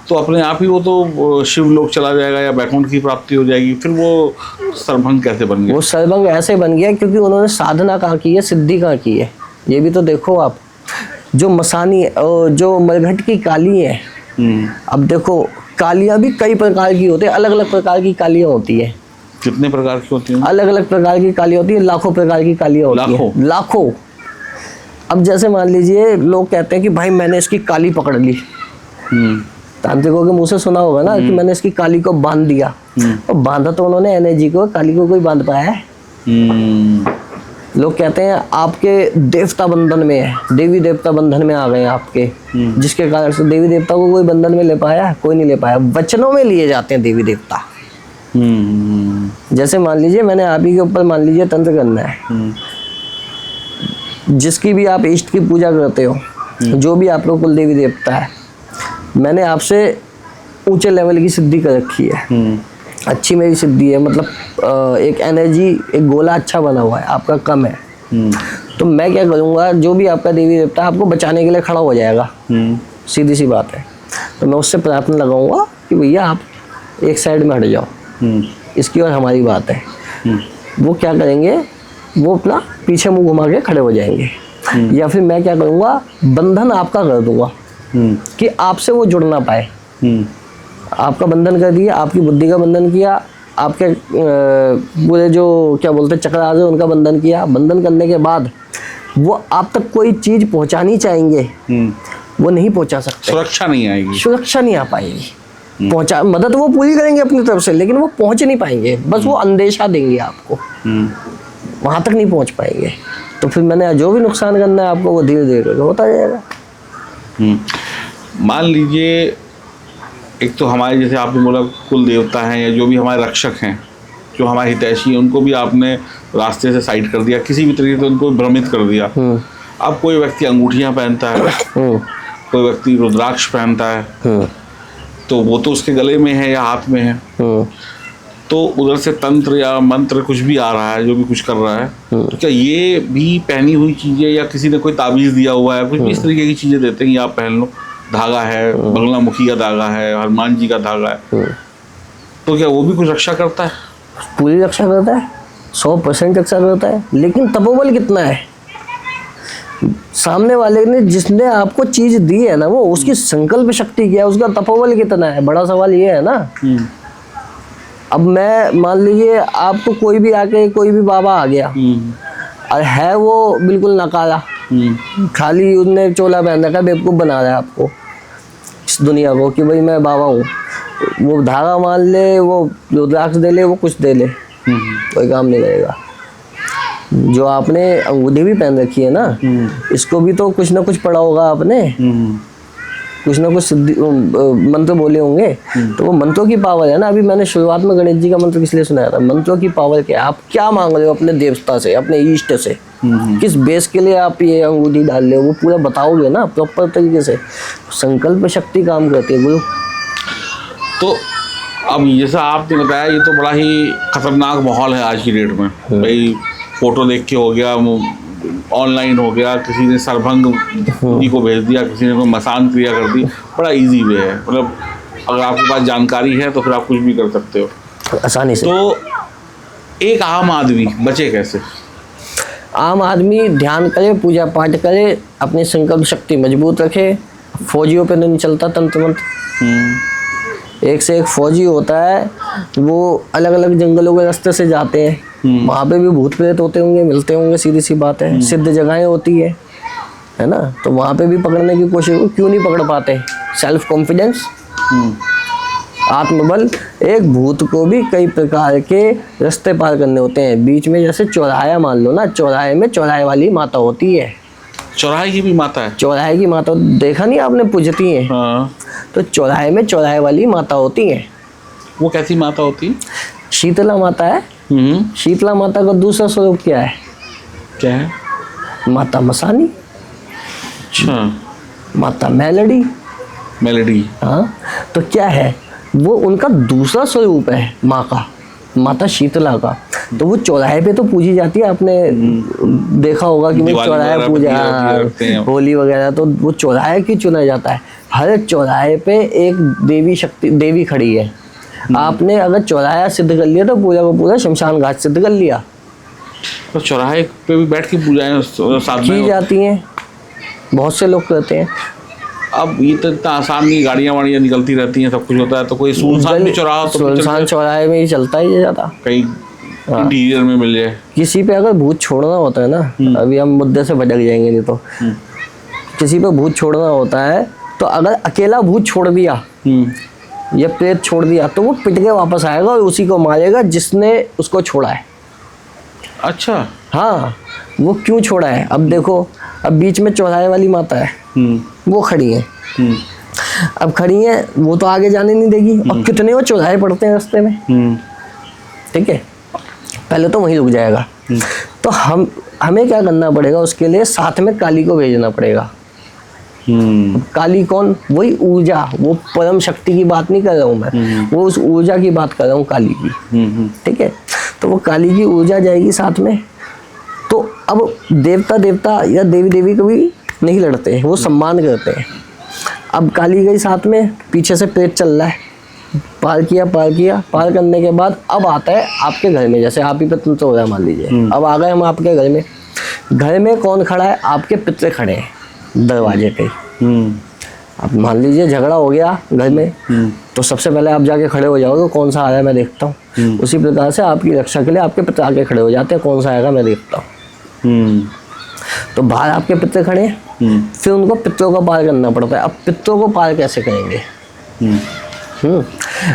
तो अपने आप ही वो तो शिव लोक चला जाएगा या बैकुंठ की प्राप्ति हो जाएगी, फिर वो सर्वभंग कैसे बन गया? वो सर्वभंग ऐसे बन गया क्योंकि उन्होंने साधना कहाँ की है, सिद्धि कहाँ की है। ये भी तो देखो आप, जो मसानी जो मरघट की काली है, अब देखो कालियाँ भी कई प्रकार की होती है, अलग अलग प्रकार की कालियाँ होती है। कितने प्रकार की होती हैं? अलग अलग प्रकार की कालियाँ होती है, लाखों प्रकार की कालियाँ होती है, लाखों। अब जैसे मान लीजिए लोग कहते हैं कि भाई मैंने इसकी काली पकड़ ली, तांत्रिकों के मुंह से सुना होगा ना कि मैंने इसकी काली को बांध दिया, और बांधा तो उन्होंने एनर्जी को, काली को कोई बांध पाया है? लोग कहते हैं आपके देवता बंधन में है, देवी देवता बंधन में आ गए आपके, जिसके कारण से देवी देवता को कोई बंधन में ले पाया? कोई नहीं ले पाया। वचनों में लिए जाते हैं देवी देवता। जैसे मान लीजिए मैंने आप ही के ऊपर मान लीजिए तंत्र करना है, जिसकी भी आप इष्ट की पूजा करते हो, जो भी आप लोग कुल देवी देवता है, मैंने आपसे ऊंचे लेवल की सिद्धि कर रखी है, अच्छी मेरी सिद्धि है, मतलब एक एनर्जी, एक गोला अच्छा बना हुआ है, आपका कम है, तो मैं क्या करूँगा, जो भी आपका देवी देवता आपको बचाने के लिए खड़ा हो जाएगा, सीधी सी बात है, तो मैं उससे प्रार्थना लगाऊंगा कि भैया आप एक साइड में हट जाओ, इसकी और हमारी बात है। वो क्या करेंगे, वो अपना पीछे मुंह घुमा के खड़े हो जाएंगे, या फिर मैं क्या करूँगा, बंधन आपका कर दूंगा कि आपसे वो जुड़ ना पाए। आपका बंधन कर दिया, आपकी बुद्धि का बंधन किया, आपके पूरे जो क्या बोलते हैं चक्रास है उनका बंधन किया। बंधन करने के बाद वो आप तक कोई चीज पहुंचानी चाहेंगे, वो नहीं पहुंचा सकते, सुरक्षा नहीं आएगी, सुरक्षा नहीं आ पाएगी। पहुंचा मदद वो पूरी करेंगे अपनी तरफ से, लेकिन वो पहुंच नहीं पाएंगे, बस वो अंदेशा देंगे आपको, वहां तक नहीं पहुंच पाएंगे। तो फिर मैंने जो भी नुकसान करना है आपको, वो धीरे धीरे होता जाएगा। मान लीजिए एक तो हमारे जैसे आपने बोला कुल देवता हैं या जो भी हमारे रक्षक हैं, जो हमारे हितैषी हैं, उनको भी आपने रास्ते से साइड कर दिया, किसी भी तरीके से उनको भ्रमित कर दिया। अब कोई व्यक्ति अंगूठियां पहनता है, कोई व्यक्ति रुद्राक्ष पहनता है, तो वो तो उसके गले में है या हाथ में है, तो उधर से तंत्र या मंत्र कुछ भी आ रहा है, जो भी कुछ कर रहा है, तो क्या ये भी पहनी हुई चीजें या किसी ने कोई ताबीज दिया हुआ है, कुछ भी इस तरीके की चीजें देते हैं कि आप पहन लो, धागा है, बगलामुखी का धागा है, हनुमान जी का धागा है, तो क्या वो भी कुछ रक्षा करता है? पूरी रक्षा करता है, 100% रक्षा करता है, लेकिन तपोबल कितना है? सामने वाले ने जिसने आपको चीज दी है ना, वो उसकी संकल्प शक्ति क्या है, उसका तपोबल कितना है, बड़ा सवाल ये है ना। अब मैं मान लीजिए आपको कोई भी आके, कोई भी बाबा आ गया और है वो बिल्कुल नकारा, खाली उसने चोला पहन रखा, बेवकूफ बना रहा है आपको, इस दुनिया को, कि भाई मैं बाबा हूँ, वो धागा मान ले, वो रुद्राक्ष दे ले, वो कुछ दे ले, कोई काम नहीं करेगा। जो आपने अंगूठी भी पहन रखी है ना, इसको भी तो कुछ ना कुछ पढ़ा होगा आपने, कुछ ना कुछ सिद्धि मंत्र बोले होंगे, तो वो मंत्रों की पावर है ना। अभी मैंने शुरुआत में गणेश जी का मंत्र किस लिए सुनाया था, मंत्रों की पावर क्या है, आप क्या मांग रहे हो अपने देवता से, अपने इष्ट से, किस बेस के लिए आप ये अंगूठी डाल रहे हो, वो पूरा बताओगे ना प्रॉपर तरीके से। संकल्प शक्ति काम करती है गुरु। तो अब जैसा आपने बताया, ये तो बड़ा ही खतरनाक माहौल है आज की डेट में, भाई फोटो देख के हो गया, ऑनलाइन हो गया, किसी ने सरभंग जी को भेज दिया, किसी ने मसान क्रिया कर दी, बड़ा इजी वे है, मतलब अगर आपके पास जानकारी है तो फिर आप कुछ भी कर सकते हो आसानी से। तो एक आम आदमी बचे कैसे? आम आदमी ध्यान करे, पूजा पाठ करे, अपनी संकल्प शक्ति मजबूत रखे। फौजियों पे नहीं चलता तंत्र मंत्र, एक से एक फौजी होता है, वो अलग अलग जंगलों के रास्ते से जाते हैं, वहाँ पे भी भूत प्रेत होते होंगे, मिलते होंगे, सीधी सी बात है, सिद्ध जगहें होती है ना, तो वहाँ पे भी पकड़ने की कोशिश, क्यों नहीं पकड़ पाते? सेल्फ कॉन्फिडेंस, आत्मबल। एक भूत को भी कई प्रकार के रास्ते पार करने होते हैं, बीच में जैसे चौराहा मान लो ना, चौराहे में चौराहे वाली माता होती है, चौराहे की भी माता है? चौराहे की माता देखा नहीं आपने, पूजती हैं। हाँ। तो चौराहे में चौराहे वाली माता होती हैं। वो कैसी माता होती है? शीतला माता है। शीतला माता का दूसरा स्वरूप क्या है? क्या है? माता मसानी, अच्छा, माता मेलडी। मेलेडी। हाँ, तो क्या है, वो उनका दूसरा स्वरूप है माँ का, माता शीतला का। तो वो चौराहे पे तो पूजी जाती है, आपने देखा होगा कि भाई चौराहे वगैरह पे पूजा, दिया रखते हैं। होली वगैरह, तो वो चौराहे की चुना जाता है। हर चौराहे पे एक देवी शक्ति, देवी खड़ी है। आपने अगर चौराहा सिद्ध कर लिया तो पूजा को पूरा शमशान घाट सिद्ध कर लिया। तो चौराहे पे भी बैठ के पूजाएं साथ की में जाती हैं, बहुत से लोग करते हैं। अब ये तो इतना आसान नहीं, गाड़ियाँ वाड़ियाँ निकलती रहती हैं, सब कुछ होता है, तो कोई सुनसान भी चौराहा हो तो भी चल सुनसान जाए। चौराहे में ही चलता ही है ज़्यादा। कहीं इंटीरियर में मिल जाए। किसी पे अगर भूत छोड़ना होता है ना, अभी हम मुद्दे से भटक जाएंगे नहीं तो, किसी पे भूत छोड़ना होता है तो अगर अकेला भूत छोड़ दिया या प्रेत छोड़ दिया तो वो पिट के वापस आएगा और उसी को मारेगा जिसने उसको छोड़ा है। अच्छा। हाँ, वो क्यों छोड़ा है? अब देखो, अब बीच में चौराहे वाली माता है, वो खड़ी है। अब खड़ी है, वो तो आगे जाने नहीं देगी। और कितने वो चौराहे पड़ते हैं रास्ते में, ठीक है, पहले तो वहीं रुक जाएगा। तो हमें क्या करना पड़ेगा, उसके लिए साथ में काली को भेजना पड़ेगा। काली कौन? वही ऊर्जा, वो परम शक्ति की बात नहीं कर रहा हूँ मैं, वो उस ऊर्जा की बात कर रहा हूँ, काली की। ठीक है, तो वो काली की ऊर्जा जाएगी साथ में। तो अब देवता या देवी देवी कभी नहीं लड़ते, वो सम्मान करते हैं। अब काली गई साथ में, पीछे से प्रेत चल रहा है, पार किया, पार करने के बाद अब आता है आपके घर में। जैसे आप ही पे तुम तो हो रहा है, मान लीजिए, अब आ गए हम आपके घर में। घर में कौन खड़ा है? आपके पितरे खड़े हैं दरवाजे पे। अब मान लीजिए झगड़ा हो गया घर में, तो सबसे पहले आप जाके खड़े हो जाओगे, कौन सा आ रहा है मैं देखता हूँ। उसी प्रकार से आपकी रक्षा के लिए आपके पिता आके खड़े हो जाते हैं, कौन सा आएगा मैं देखता हूँ। तो बाहर आपके पितरे खड़े हैं, फिर उनको पितरों को पार करना पड़ता है। अब पितरों को पार कैसे करेंगे?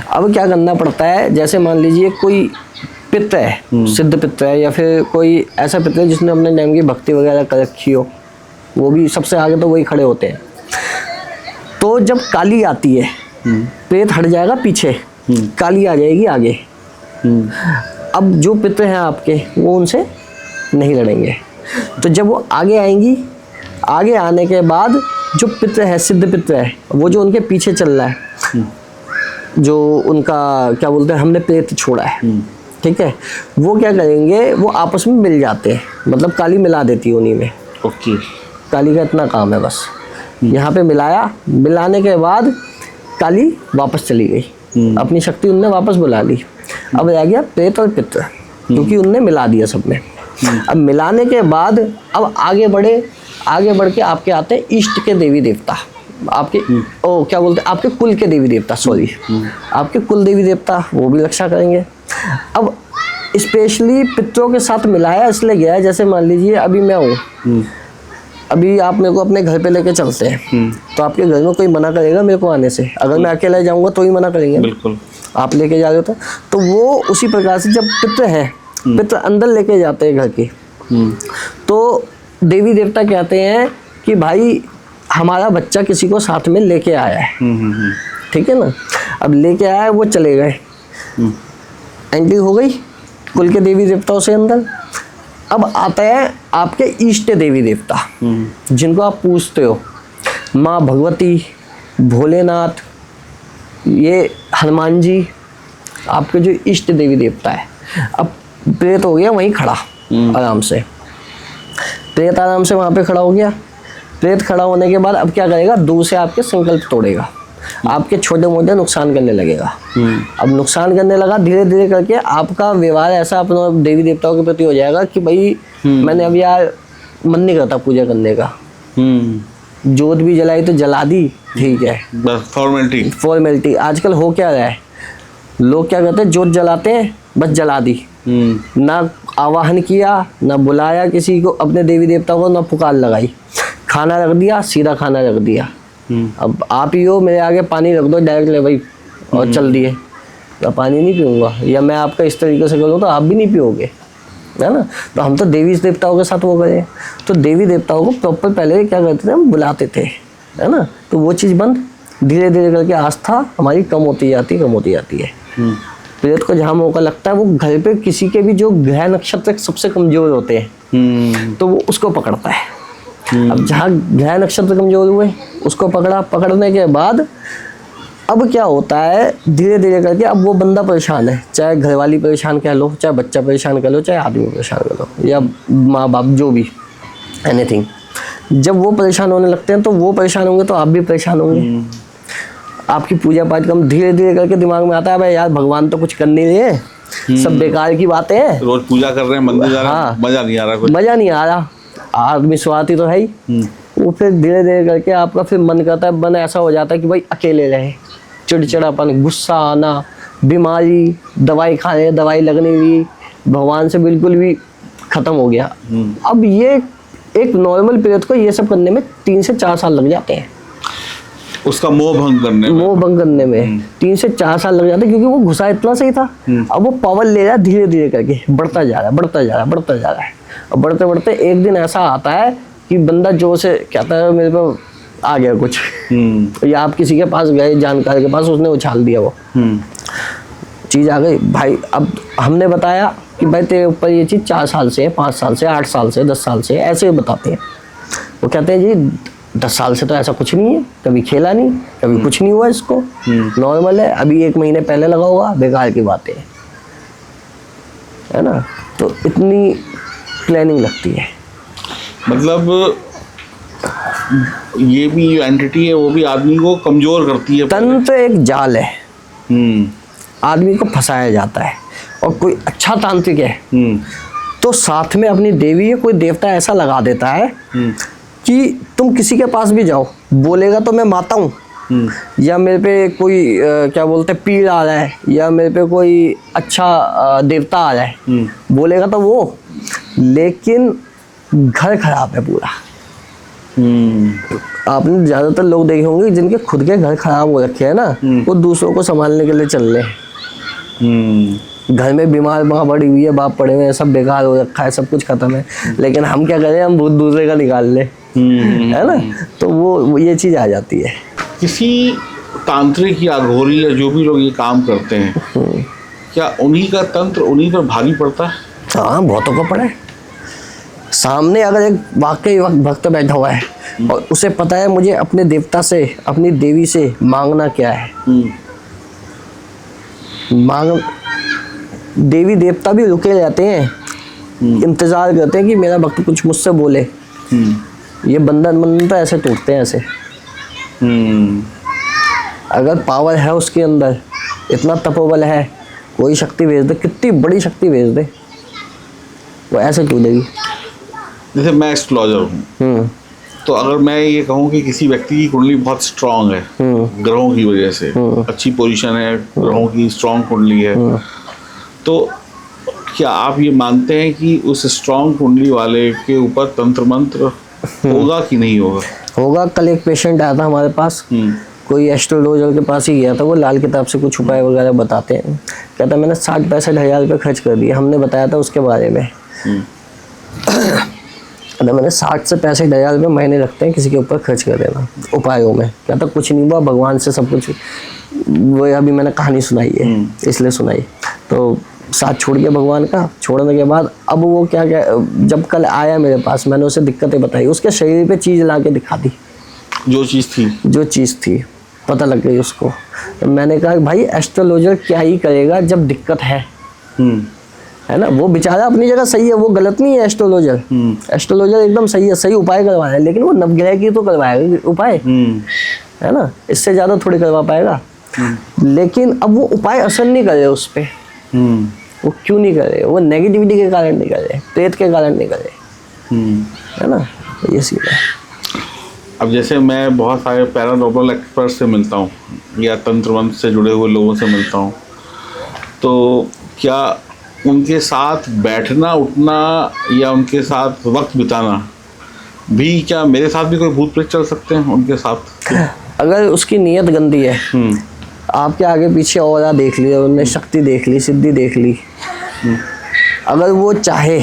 अब क्या करना पड़ता है, जैसे मान लीजिए कोई पित्र है, सिद्ध पित्र है, या फिर कोई ऐसा पित्र है जिसने अपने टाइम की भक्ति वगैरह कर रखी हो, वो भी सबसे आगे तो वही खड़े होते हैं। तो जब काली आती है, प्रेत हट जाएगा पीछे, काली आ जाएगी आगे। अब जो पित्र हैं आपके, वो उनसे नहीं लड़ेंगे। तो जब वो आगे आएंगी, आगे आने के बाद जो पित्र है, सिद्ध पित्र है, वो जो उनके पीछे चल रहा है, जो उनका क्या बोलते हैं, हमने प्रेत छोड़ा है, ठीक है, वो क्या करेंगे, वो आपस में मिल जाते हैं, मतलब काली मिला देती है उन्हीं में। ओके। काली का इतना काम है बस, यहाँ पे मिलाया, मिलाने के बाद काली वापस चली गई, अपनी शक्ति उनने वापस बुला ली। अब रह गया प्रेत और पित्र, क्योंकि उनने मिला दिया सब में। अब मिलाने के बाद अब आगे बढ़ के आपके आते हैं इष्ट के देवी देवता, आपके क्या बोलते हैं, आपके कुल के देवी देवता, सॉरी, आपके कुल देवी देवता, वो भी रक्षा करेंगे। अब स्पेशली पितरों के साथ मिलाया इसलिए गया है, जैसे मान लीजिए अभी मैं हूँ, अभी आप मेरे को अपने घर पे लेके चलते हैं, तो आपके घर में कोई मना करेगा मेरे को आने से? अगर मैं अकेला जाऊंगा तो ही मना करेंगे। बिल्कुल। आप लेके जा रहे हो तो वो उसी प्रकार से जब पित्र है, पित्र अंदर लेके जाते हैं घर के, तो देवी देवता कहते हैं कि भाई हमारा बच्चा किसी को साथ में लेके आया है, ठीक है ना। अब लेके आया है, वो चले गए, एंट्री हो गई कुल के देवी देवताओं से अंदर। अब आता है आपके इष्ट देवी देवता, जिनको आप पूछते हो, माँ भगवती, भोलेनाथ, ये हनुमान जी, आपके जो इष्ट देवी देवता है। अब प्रेत हो गया वहीं खड़ा, आराम से प्रेत आराम से वहाँ पे खड़ा हो गया। प्रेत खड़ा होने के बाद अब क्या करेगा, दूर से आपके संकल्प तोड़ेगा, आपके छोटे मोटे नुकसान करने लगेगा। अब नुकसान करने लगा, धीरे धीरे करके आपका व्यवहार ऐसा अपने देवी देवताओं के प्रति हो जाएगा कि भाई मैंने अब यार मन नहीं करता पूजा करने का, जोत भी जलाई तो जला दी, ठीक है, बस फॉर्मेलिटी। आजकल हो क्या रहा है, लोग क्या करते हैं, जोत जलाते हैं, बस जला दी, ना आवाहन किया, ना बुलाया किसी को, अपने देवी देवता को, ना पुकार लगाई, खाना रख दिया, सीधा खाना रख दिया। अब आप ही हो, मेरे आगे पानी रख दो डायरेक्ट ले भाई, और चल दिए, मैं पानी नहीं पीऊँगा, या मैं आपका इस तरीके से करूँ तो आप भी नहीं पियोगे, है ना। तो हम तो देवी देवताओं के साथ वो गए, तो देवी देवताओं को प्रॉपर पहले क्या करते थे, हम बुलाते थे, है ना। तो वो चीज़ बंद, धीरे धीरे करके आस्था हमारी कम होती जाती है। प्रेत को जहाँ मौका लगता है, वो घर पे किसी के भी जो ग्रह नक्षत्र सबसे कमजोर होते हैं तो वो उसको पकड़ता है। अब जहाँ ग्रह नक्षत्र कमजोर हुए, उसको पकड़ने के बाद अब क्या होता है, धीरे धीरे करके अब वो बंदा परेशान है, चाहे घरवाली परेशान कह लो, चाहे बच्चा परेशान कह लो, चाहे आदमी परेशान कह लो, या माँ बाप, जो भी, एनीथिंग। जब वो परेशान होने लगते हैं तो वो परेशान होंगे तो आप भी परेशान होंगे। आपकी पूजा पाठ कम, धीरे धीरे करके दिमाग में आता है, भाई यार भगवान तो कुछ कर नहीं रहे, सब बेकार की बातें हैं, रोज पूजा कर रहे हैं, मंदिर जा रहे हैं, मजा नहीं आ रहा, कुछ मजा नहीं आ रहा, आदमी स्वार्थी तो है ही। वो फिर धीरे धीरे करके आपका फिर मन करता है, मन ऐसा हो जाता है कि भाई अकेले रहे, चिड़चिड़ापन, गुस्सा आना, बीमारी, दवाई खाने, दवाई लगने भी, भगवान से बिल्कुल भी खत्म हो गया। अब ये एक नॉर्मल पीरियड को ये सब करने में 3 से 4 साल लग जाते हैं, उसका मोह भंग करने में 3 से 4 साल लग जाते हैं, क्योंकि वो घुसा इतना सही था। अब वो पावर ले रहा है, धीरे धीरे करके बढ़ता जा रहा है। और बढ़ते बढ़ते एक दिन ऐसा आता है कि बंदा जो से कहता है मेरे को आ गया कुछ, या आप किसी के पास गए जानकार के पास, उसने उछाल दिया वो चीज़ आ गई। भाई अब हमने बताया कि भाई तेरे ऊपर ये चीज़ 4 साल से, 5 साल से, 8 साल से, 10 साल से, ऐसे बताते हैं। वो कहते हैं जी 10 साल से तो ऐसा कुछ नहीं है, कभी खेला नहीं, कभी कुछ नहीं हुआ इसको, नॉर्मल है, अभी 1 महीने पहले लगा होगा, बेकार की बातें है ना। तो इतनी प्लानिंग लगती है। मतलब ये भी जो एंटिटी है वो भी आदमी को कमजोर करती है। तंत्र एक जाल है, आदमी को फंसाया जाता है। और कोई अच्छा तांत्रिक है तो साथ में अपनी देवी या कोई देवता ऐसा लगा देता है कि तुम किसी के पास भी जाओ, बोलेगा तो मैं माता हूँ, या मेरे पे कोई क्या बोलते हैं पीर आ रहा है, या मेरे पे कोई अच्छा देवता आ रहा है, बोलेगा तो वो, लेकिन घर खराब है पूरा। आपने ज्यादातर लोग देखे होंगे जिनके खुद के घर खराब हो रखे हैं ना, वो दूसरों को संभालने के लिए चल रहे हैं। घर में बीमार माँ पड़ी हुई है, बाप पड़े हुए हैं, सब बेकार हो रखा है, सब कुछ खत्म है, लेकिन हम क्या करें, हम भूत दूसरे का निकाल ले, है ना। तो वो ये चीज आ जाती है। किसी तांत्रिक या अघोरी या जो भी लोग ये काम करते हैं, क्या उन्हीं का तंत्र उन्हीं पर भारी पड़ता है? हाँ, बहुतों को पड़ा है। सामने अगर एक वाकई भक्त बैठा हुआ है और उसे पता है मुझे अपने देवता से, अपनी देवी से मांगना क्या है, देवी देवता भी रुके रहते हैं, इंतजार करते हैं कि मेरा भक्त कुछ मुझसे बोले। ये बंधन तो ऐसे टूटते हैं, ऐसे। अगर पावर है उसके अंदर, इतना तपोबल है, कोई शक्ति भेज दे, कितनी बड़ी शक्ति भेज दे, वो ऐसे टूटेगी। जैसे मैं एस्ट्रोलॉजर हूँ, तो अगर मैं ये कहूँ कि किसी व्यक्ति की कुंडली बहुत स्ट्रांग है ग्रहों की वजह से, अच्छी पोजीशन है, ग्रहों की स्ट्रांग कुंडली है, तो क्या आप ये मानते हैं कि उस स्ट्रांग कुंडली वाले के ऊपर तंत्र मंत्र होगा कि नहीं होगा? होगा। कल एक पेशेंट आया था हमारे पास, कोई एस्ट्रोलॉजर के पास ही गया था, वो लाल किताब से कुछ उपाय वगैरह बताते हैं। कहता मैंने 60-65 हज़ार रुपये खर्च कर दिए। हमने बताया था उसके बारे में, मैंने 60 से 65 हज़ार रुपये महीने लगते हैं किसी के ऊपर खर्च कर देना उपायों में। कहता कुछ नहीं हुआ, भगवान से सब कुछ। वो अभी मैंने कहानी सुनाई है, इसलिए सुनाई। तो साथ छोड़ गया भगवान का। छोड़ने के बाद अब वो क्या जब कल आया मेरे पास, मैंने उसे दिक्कतें बताई, उसके शरीर पे चीज़ ला के दिखा दी, जो चीज़ थी पता लग गई उसको। तो मैंने कहा भाई एस्ट्रोलॉजर क्या ही करेगा जब दिक्कत है ना। वो बेचारा अपनी जगह सही है, वो गलत नहीं है एस्ट्रोलॉजर। एस्ट्रोलॉजर एकदम सही है, सही उपाय करवाया है, लेकिन वो नवग्रह की तो करवाएगा उपाय, है ना, इससे ज़्यादा थोड़ी करवा पाएगा। लेकिन अब वो उपाय असर नहीं कर रहे उस पर। वो क्यों नहीं कर रहे? वो नेगेटिविटी के कारण नहीं कर रहे, प्रेत के कारण नहीं कर रहे, है ना। तो ये सीन है। अब जैसे मैं बहुत सारे पैरानॉर्मल एक्सपर्ट से मिलता हूँ या तंत्र मंत्र से जुड़े हुए लोगों से मिलता हूँ, तो क्या उनके साथ बैठना उठना या उनके साथ वक्त बिताना भी, क्या मेरे साथ भी कोई भूत प्रेत चल सकते हैं उनके साथ? अगर उसकी नीयत गंदी है, आपके आगे पीछे और देख लिया उन्होंने, शक्ति देख ली, सिद्धि देख ली, अगर वो चाहे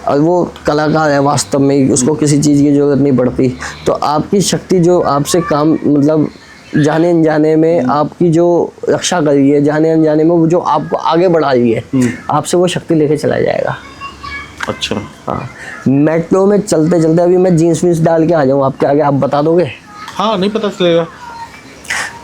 और वो कलाकार है वास्तव में, उसको किसी चीज़ की जरूरत नहीं पड़ती, तो आपकी शक्ति जो आपसे काम मतलब जाने अनजाने में आपकी जो रक्षा कर रही है, जाने अनजाने में वो जो आपको आगे बढ़ा रही है, आपसे वो शक्ति लेके चला जाएगा। अच्छा। हाँ, मेट्रो में चलते चलते अभी मैं जीन्स वीन्स डाल के आ जाऊँ आपके आगे, आप बता दोगे? हाँ, नहीं पता चलेगा।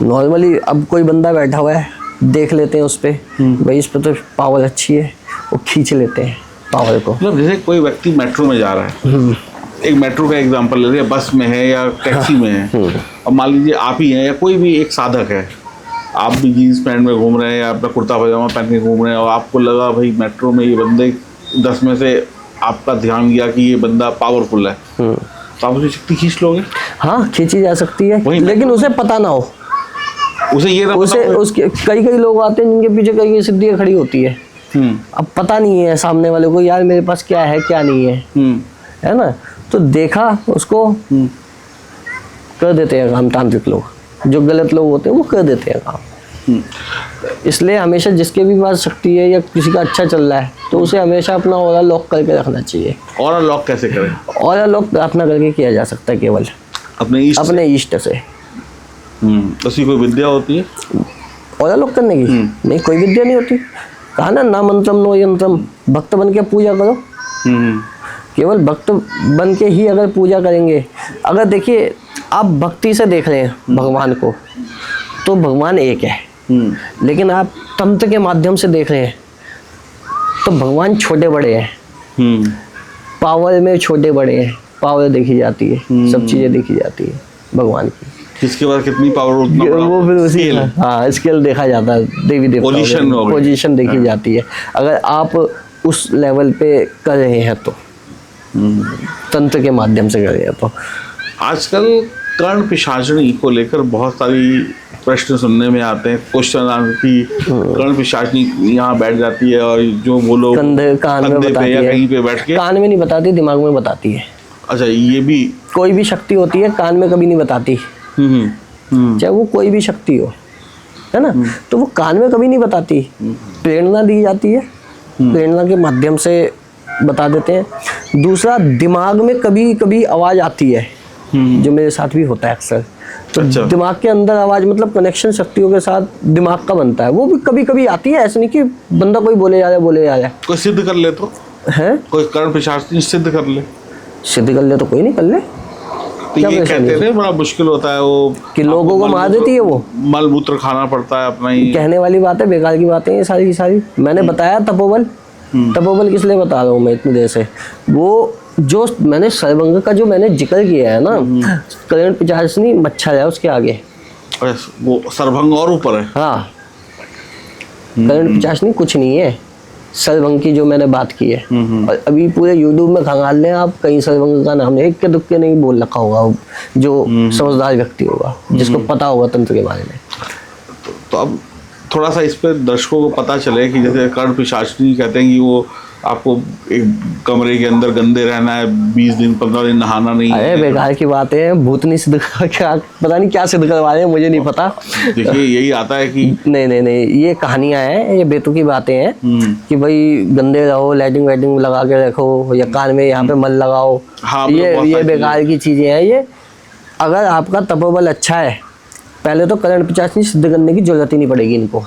नॉर्मली अब कोई बंदा बैठा हुआ है, देख लेते हैं उस पर, भाई इस पर तो पावर अच्छी है, वो खींच लेते हैं पावर को। मतलब जैसे कोई व्यक्ति मेट्रो में जा रहा है, एक मेट्रो का एग्जांपल ले रहे, बस में है या टैक्सी में है, और मान लीजिए आप ही हैं या कोई भी एक साधक है, आप भी जीन्स पैंट में घूम रहे हैं या अपना कुर्ता पजामा पहन के घूम रहे हैं, और आपको लगा भाई मेट्रो में ये बंदे 10 में से आपका ध्यान गया कि ये बंदा पावरफुल है, तो आप उसे शक्ति खींच लोगे? हाँ, खींची जा सकती है, लेकिन उसे पता ना हो, उसे ये उसे उसके कई लोग आते हैं जिनके पीछे कई सिद्धियाँ खड़ी होती है, अब पता नहीं है सामने वाले को यार मेरे पास क्या है क्या नहीं है, है ना, तो देखा उसको कर देते हैं काम। तांत्रिक लोग, जो गलत लोग होते हैं वो कर देते हैं काम। इसलिए हमेशा जिसके भी पास शक्ति है या किसी का अच्छा चल रहा है तो उसे हमेशा अपना ऑरा लॉक करके रखना चाहिए। ऑरा लॉक कैसे करें? ऑरा लॉक प्रार्थना करके किया जा सकता है, केवल अपने इष्ट से। उसकी कोई विद्या होती है ऑरा लॉक करने की? नहीं, कोई विद्या नहीं होती। कहा ना मंत्रम नो यंत्रम, भक्त बन के पूजा करो। केवल भक्त बन के ही अगर पूजा करेंगे, अगर देखिए आप भक्ति से देख रहे हैं भगवान को तो भगवान एक है, लेकिन आप तंत्र के माध्यम से देख रहे हैं तो भगवान छोटे बड़े हैं, पावर में छोटे बड़े हैं, पावर देखी जाती है, सब चीजें देखी जाती है भगवान की, किसके पास कितनी पावर उतना वो फिर उसी हाँ स्केल देखा जाता है, देवी देवता पोजीशन देखी जाती है। अगर आप उस लेवल पे कर रहे हैं तो तंत्र के माध्यम से कर रहे हैं तो। आजकल कर्ण पिशाचनी को लेकर बहुत सारी प्रश्न सुनने में आते हैं, क्वेश्चन की कर्ण पिशाचनी यहाँ बैठ जाती है और जो वो लोग कान में बताती है, कहीं पे बैठ के कान में नहीं बताती, दिमाग में बताती है। अच्छा, ये भी कोई भी शक्ति होती है कान में कभी नहीं बताती, चाहे वो कोई भी शक्ति हो, है ना, तो वो कान में कभी नहीं बताती, प्रेरणा दी जाती है, प्रेरणा के माध्यम से बता देते हैं। दूसरा, दिमाग में कभी कभी आवाज आती है, जो मेरे साथ भी होता है अक्सर, तो दिमाग के अंदर आवाज मतलब कनेक्शन शक्तियों के साथ दिमाग का बनता है, वो भी कभी कभी आती है, ऐसे नहीं कि बंदा कोई बोले जा रहा है। कोई सिद्ध कर ले तो है, कोई कर्ण पिशाचनी सिद्ध कर ले, सिद्ध कर ले तो कोई नहीं कर ले, तो ये कहते हैं बड़ा मुश्किल होता है वो कि लोगों को मार देती है, वो मल मूत्र खाना पड़ता है अपना ही। कहने वाली बात है, बेकार की बातें ये सारी की सारी। मैंने बताया तपोबल किस लिए बता रहा हूँ मैं इतनी देर से, वो जो मैंने सर्वंग का जो मैंने जिक्र किया है ना, कर्ण पिशाचनी मच्छर है उसके आगे, वो सर्वंग और ऊपर है। हाँ, कर्ण पिशाचनी कुछ नहीं है, सर्वंग की जो मैंने बात की है। और अभी पूरे यूट्यूब में खंगाल लें आप, कहीं सर्वंग का नाम एक के दुक्के नहीं बोल रखा होगा, जो समझदार व्यक्ति होगा, जिसको पता होगा तंत्र के बारे में। तो अब थोड़ा सा इस पे दर्शकों को पता चले कि जैसे कर्ण पिशाचनी कहते हैं कि वो आपको एक कमरे के अंदर गंदे रहना है, 20 दिन 15 दिन नहाना नहीं है। अरे बेकार की बात है, भूतनी सिद्ध क्या पता नहीं क्या सिद्ध करवा रहे हैं, मुझे नहीं पता। देखिए यही आता है कि नहीं, ये कहानियां हैं, ये बेतुकी बातें हैं कि भाई गंदे रहो, लाइटिंग वाइटिंग लगा के रखो, या कान में यहाँ पे मल लगाओ। हाँ, ये बेकार की चीजें हैं ये। अगर आपका तपोबल अच्छा है, पहले तो कर्ण पिशाचनी सिद्ध करने की जरूरत ही नहीं पड़ेगी इनको।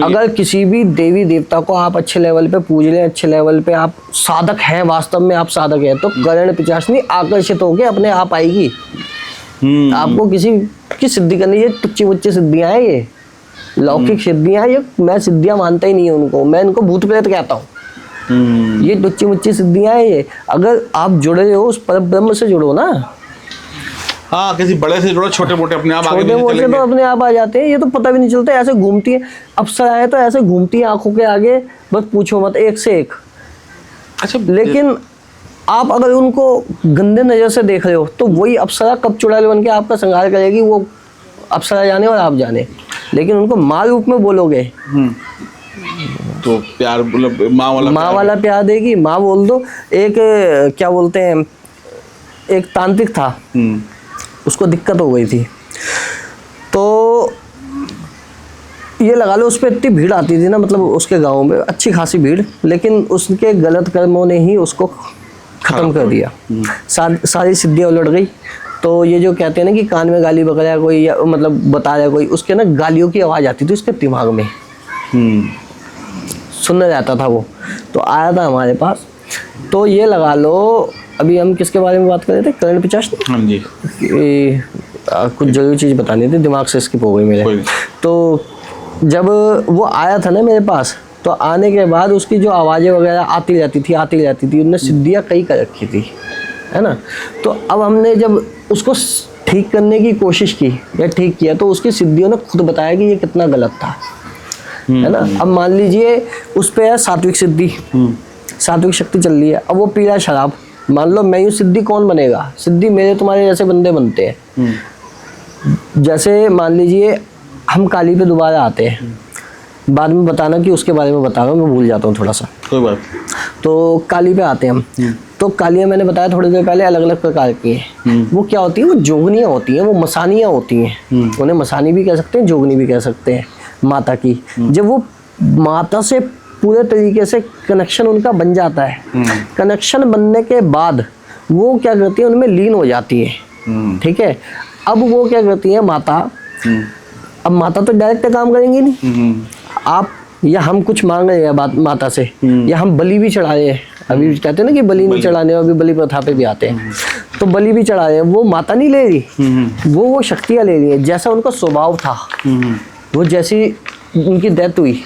अगर किसी भी देवी देवता को आप अच्छे लेवल पे पूज लें, अच्छे लेवल पे आप साधक हैं, वास्तव में आप साधक हैं, तो कर्ण पिशाचनी आकर्षित होकर अपने आप आएगी। आपको किसी की सिद्धि करनी, ये टुच्ची मुच्ची सिद्धियां हैं, ये लौकिक सिद्धियां, ये मैं सिद्धियां मानता ही नहीं हूँ उनको, मैं इनको भूत प्रेत कहता हूँ। ये टुच्ची मुच्ची सिद्धियां हैं ये। अगर आप जुड़े हो उस पर ब्रह्म से जुड़ो ना। हाँ, किसी बड़े से जुड़ो, छोटे मोटे अपने आप आगे छोटे तो अपने आप आ जाते हैं, ये तो पता भी नहीं चलता, ऐसे घूमती है। अप्सराएं तो ऐसे घूमती है आंखों के आगे, बस पूछो मत, एक से एक। अच्छा, लेकिन आप अगर उनको गंदे नजर से देख रहे हो तो वही अप्सरा कब चुड़ैल बन के आपका संहार करेगी, वो अप्सरा जाने और आप जाने। लेकिन उनको माँ रूप में बोलोगे तो प्यार, मतलब माँ वाला प्यार देगी। माँ बोल दो। एक क्या बोलते हैं, एक तांत्रिक था, उसको दिक्कत हो गई थी, तो ये लगा लो उस पर इतनी भीड़ आती थी ना, मतलब उसके गांव में अच्छी खासी भीड़, लेकिन उसके गलत कर्मों ने ही उसको खत्म कर दिया। सारी सिद्धियाँ उलट गई। तो ये जो कहते हैं ना कि कान में गाली बक रहा है कोई, या मतलब बता रहा है कोई, उसके ना गालियों की आवाज़ आती थी उसके दिमाग में, सुनने जाता था वो। तो आया था हमारे पास। तो ये लगा लो, अभी हम किसके बारे में बात कर रहे थे, करण पिचास। हाँ जी। कुछ जरूरी चीज़ बतानी थी, दिमाग से स्किप हो गई मेरे। तो जब वो आया था ना मेरे पास, तो आने के बाद उसकी जो आवाज़ें वगैरह आती रहती थी, उनने सिद्धियाँ कई कर रखी थी, है ना। तो अब हमने जब उसको ठीक करने की कोशिश की या ठीक किया, तो उसकी सिद्धियों ने खुद बताया कि ये कितना गलत था, है ना। अब मान लीजिए उस पे है सात्विक सिद्धि, सात्विक शक्ति चल रही है। अब वो पी रहा है शराब, मान लो मैं यूँ सिद्धि कौन बनेगा, सिद्धि मेरे तुम्हारे जैसे बंदे बनते हैं। जैसे मान लीजिए हम काली पे दोबारा आते हैं, बाद में बताना कि उसके बारे में बता रहा हूँ, मैं भूल जाता हूँ थोड़ा सा, कोई बात। तो काली पे आते हैं हम। तो कालियाँ मैंने बताया थोड़ी देर पहले अलग अलग प्रकार की हैं। वो क्या होती है, वो जोगनियाँ होती हैं, वो मसानियाँ होती हैं। उन्हें मसानी भी कह सकते हैं, जोगनी भी कह सकते हैं माता की। जब वो माता से पूरे तरीके से कनेक्शन उनका बन जाता है, कनेक्शन बनने के बाद वो क्या करती है, उनमें लीन हो जाती है। ठीक है। अब वो क्या करती है माता, अब माता तो डायरेक्ट काम करेंगी नहीं, आप या हम कुछ मांग रहे हैं माता से, या हम बलि भी चढ़ा रहे हैं। अभी कहते हैं ना कि बलि नहीं चढ़ाने, अभी बलि प्रथा पे भी आते हैं, तो बलि भी चढ़ा रहे हैं। वो माता नहीं ले रही, वो शक्तियाँ ले रही है। जैसा उनका स्वभाव था, वो जैसी उनकी डेथ हुई,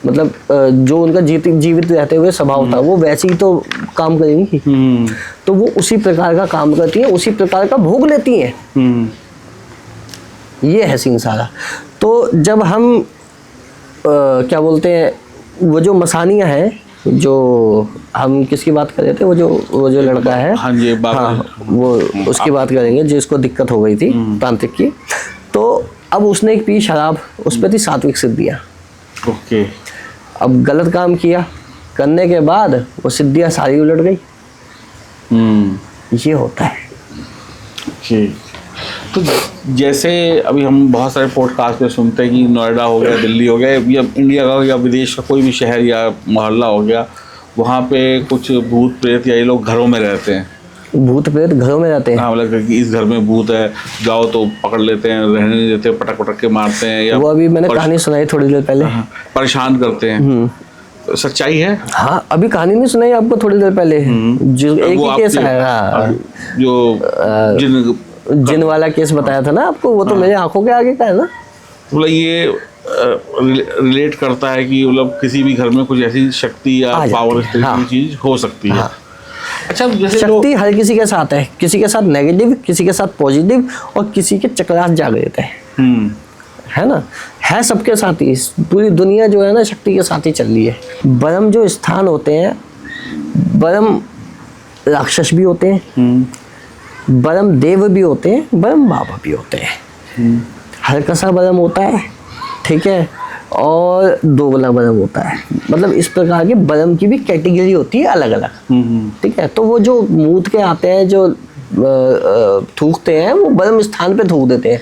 मतलब जो उनका जीवित रहते हुए स्वभाव था, वो वैसे ही तो काम करेंगी। तो वो उसी प्रकार का काम करती हैं, उसी प्रकार का भोग लेती हैं। ये है सीन सारा। तो जब हम क्या बोलते हैं, वो जो मसानियाँ हैं, जो हम किसकी बात कर रहे थे, वो जो लड़का है, हाँ जी, हाँ, वो उसकी बात करेंगे जिसको दिक्कत हो गई थी तांत्रिक की। तो अब उसने एक पी शराब, उस पर थी सात्विक सिद्धियाँ। ओके। अब गलत काम किया, करने के बाद वो सिद्धियाँ सारी उलट गई। ये होता है। ओके। तो जैसे अभी हम बहुत सारे पॉडकास्ट पे सुनते हैं कि नोएडा हो गया, दिल्ली हो गया, या इंडिया का या विदेश का कोई भी शहर या मोहल्ला हो गया, वहाँ पे कुछ भूत प्रेत या ये लोग घरों में रहते हैं। भूत प्रेत घरों में रहते हैं? हाँ, मतलब कि इस घर में भूत है, जाओ तो पकड़ लेते हैं, रहने नहीं देते, पटक पटक के मारते हैं, या वो अभी मैंने कहानी सुनाई थोड़ी देर पहले, परेशान करते हैं। सच्चाई है? हाँ, अभी कहानी नहीं सुनाई आपको थोड़ी देर पहले, जो एक ही केस आया, जो जिन वाला केस बताया था ना आपको, वो तो मेरे आंखों के आगे का है ना। मतलब ये रिलेट करता है कि मतलब किसी भी घर में कुछ ऐसी शक्ति या पावर की चीज हो सकती है। अच्छा, जैसे शक्ति हर किसी के साथ है, किसी के साथ नेगेटिव, किसी के साथ पॉजिटिव, और किसी के चक्रास जागृत है ना, है सबके साथ ही। पूरी दुनिया जो है ना शक्ति के साथ ही चल रही है। ब्रह्म जो स्थान होते हैं, ब्रह्म राक्षस भी होते हैं, ब्रह्म देव भी होते हैं, ब्रह्म बाबा भी होते हैं। हरकसा ब्रह्म होता है, ठीक है, और दोगला ब्रह्म होता है। मतलब इस प्रकार के ब्रह्म की भी कैटेगरी होती है अलग अलग, ठीक है। तो वो जो मूत के आते हैं, जो थूकते हैं, वो ब्रह्म स्थान पे थूक देते हैं।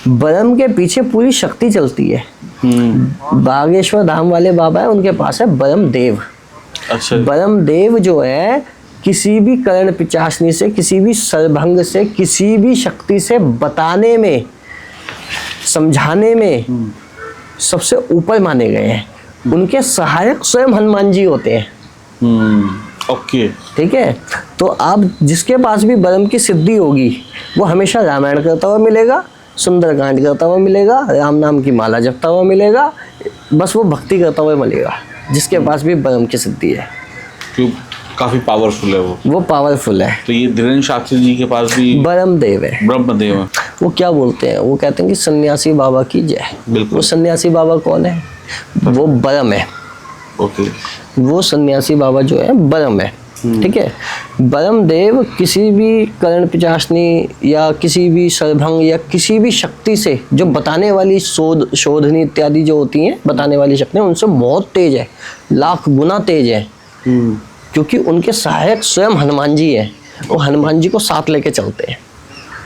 ब्रह्म के पीछे पूरी शक्ति चलती है। बागेश्वर धाम वाले बाबा है, उनके पास है ब्रह्म देव। अच्छा। ब्रह्म देव जो है किसी भी कर्ण पिचासनी से, किसी भी सरभंग से, किसी भी शक्ति से बताने में, समझाने में सबसे ऊपर माने गए हैं। उनके सहायक स्वयं हनुमान जी होते हैं। ओके। ठीक है। तो आप जिसके पास भी ब्रह्म की सिद्धि होगी, वो हमेशा रामायण करता हुआ मिलेगा, सुंदरकांड करता हुआ मिलेगा, राम नाम की माला जपता हुआ मिलेगा, बस वो भक्ति करता हुआ मिलेगा, जिसके पास भी ब्रह्म की सिद्धि है। काफी पावरफुल है वो पावरफुल है। तो ये धीरेन्द्र शास्त्री जी के पास भी ब्रह्मदेव है, ब्रह्मदेव है। वो क्या बोलते हैं, वो कहते हैं कि सन्यासी बाबा की जय। बिल्कुल। वो सन्यासी बाबा कौन है? वो ब्रह्म है। ओके। वो सन्यासी बाबा जो है ब्रह्म है, ठीक है। ब्रह्मदेव किसी भी कर्ण पिचासनी या किसी भी सरभंग या किसी भी शक्ति से, जो बताने वाली शोधनी इत्यादि जो होती हैं, बताने वाली शक्तियाँ, उनसे बहुत तेज है, लाख गुना तेज है। क्योंकि उनके सहायक स्वयं हनुमान जी हैं, वो हनुमान जी को साथ लेके चलते हैं।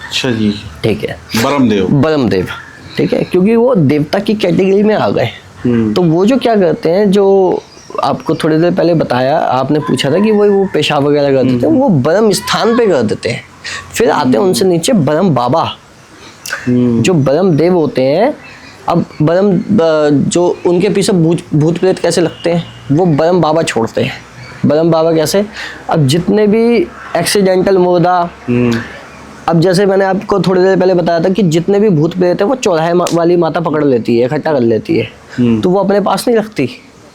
अच्छा जी। ठीक है। ब्रह्मदेव। ब्रह्मदेव ठीक है, क्योंकि वो देवता की कैटेगरी में आ गए। तो वो जो क्या करते हैं, जो आपको थोड़ी देर पहले बताया, आपने पूछा था कि वो पेशाब वगैरह कर देते हैं, वो ब्रह्म स्थान पे कर देते हैं। फिर आते हैं उनसे नीचे ब्रह्म बाबा, जो ब्रह्म देव होते हैं। अब ब्रह्म जो उनके पीछे भूत प्रेत कैसे लगते हैं, वो ब्रह्म बाबा छोड़ते हैं। ब्रह्म बाबा कैसे, अब जितने भी एक्सीडेंटल मुर्दा, अब जैसे मैंने आपको थोड़ी देर पहले बताया था कि जितने भी भूत प्रेत है वो चौराहे वाली माता पकड़ लेती है, इकट्ठा कर लेती है, तो वो अपने पास नहीं रखती,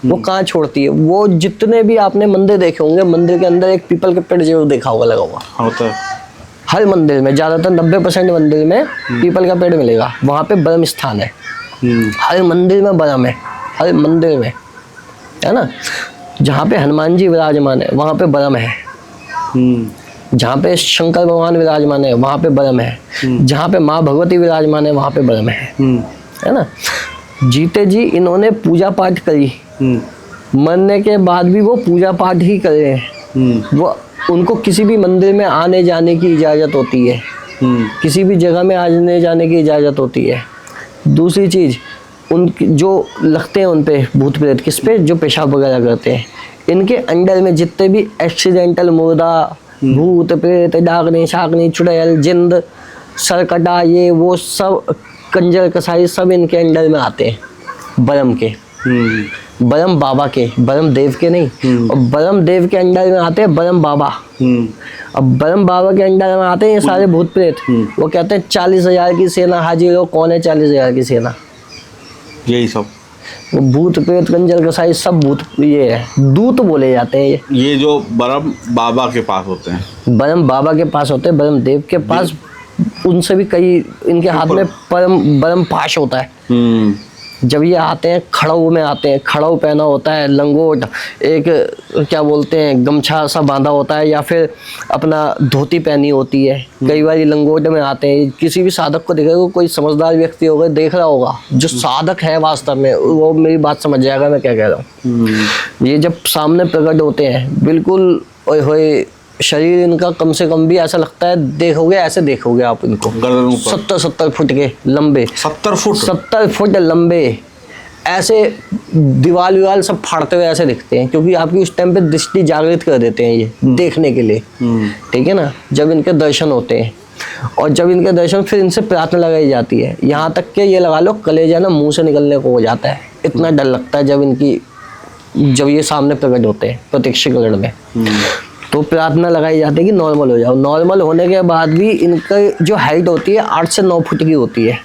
वो कहाँ छोड़ती है। वो जितने भी आपने मंदिर देखे होंगे, मंदिर के अंदर एक पीपल के पेड़ जरूर देखा होगा लगा हुआ होता है। हर मंदिर में, ज़्यादातर 90% मंदिर में पीपल का पेड़ मिलेगा, वहाँ पे ब्रह्म स्थान है। हर मंदिर में ब्रह्म है, हर मंदिर में, है ना। जहाँ पे हनुमान जी विराजमान है वहाँ पे ब्रह्म है, जहाँ पे शंकर भगवान विराजमान है वहाँ पे ब्रह्म है, जहाँ पे माँ भगवती विराजमान है वहाँ पे ब्रह्म है ना। जीते जी इन्होंने पूजा पाठ करी, मरने के बाद भी वो पूजा पाठ ही कर रहे हैं। वो उनको किसी भी मंदिर में आने जाने की इजाज़त होती है, किसी भी जगह में आने जाने की इजाज़त होती है। दूसरी चीज़, उनकी जो लगते हैं उन पे भूत प्रेत, किस पे, जो पेशाब वगैरह करते हैं, इनके अंडर में जितने भी एक्सीडेंटल मुर्दा, भूत प्रेत, डाकनी शाकनी, चुड़ैल, जिंद, सरकटा, ये वो सब कंजर कसाई सब इनके अंडर में आते हैं, ब्रह्म के, ब्रह्म बाबा के, ब्रह्म देव के नहीं। और ब्रह्म देव के अंडर में आते हैं ब्रह्म बाबा। अब ब्रह्म बाबा के अंडर में आते हैं ये सारे भूत प्रेत। वो कहते हैं 40,000 की सेना हाजिर हो। कौन है 40,000 की सेना? यही सब वो भूत प्रेत कंजर कसाई सब भूत, ये है दूत बोले जाते हैं। ये जो ब्रह्म बाबा के पास होते हैं, ब्रह्म बाबा के पास होते हैं, ब्रह्म देव के पास, उनसे भी कई, इनके हाथ में ब्रह्म पाश होता है। जब ये आते हैं खड़ाऊ में आते हैं, खड़ाऊ पहना होता है, लंगोट, एक क्या बोलते हैं गमछा सा बांधा होता है, या फिर अपना धोती पहनी होती है। कई बार लंगोट में आते हैं। किसी भी साधक को देखेगा, कोई समझदार व्यक्ति होगा देख रहा होगा, जो साधक है वास्तव में, वो मेरी बात समझ जाएगा मैं क्या कह रहा हूँ। ये जब सामने प्रकट होते हैं, बिल्कुल ओए होए, शरीर इनका कम से कम भी ऐसा लगता है, देखोगे ऐसे देखोगे आप इनको, 70 फुट के लंबे, 70 फुट लंबे, ऐसे दीवाल सब फाड़ते हुए ऐसे दिखते हैं, क्योंकि आपकी उस टाइम पे दृष्टि जागृत कर देते हैं ये देखने के लिए, ठीक है ना। जब इनके दर्शन होते हैं, और जब इनके दर्शन, फिर इनसे प्रार्थना लगाई जाती है, यहाँ तक के ये लगा लो कलेजा ना मुंह से निकलने को हो जाता है, इतना डर लगता है जब ये सामने प्रकट होते हैं प्रत्यक्ष ग्रहण में। तो प्रार्थना लगाई जाती है कि नॉर्मल हो जाओ। नॉर्मल होने के बाद भी इनका जो हाइट होती है 8 से 9 फुट की होती है।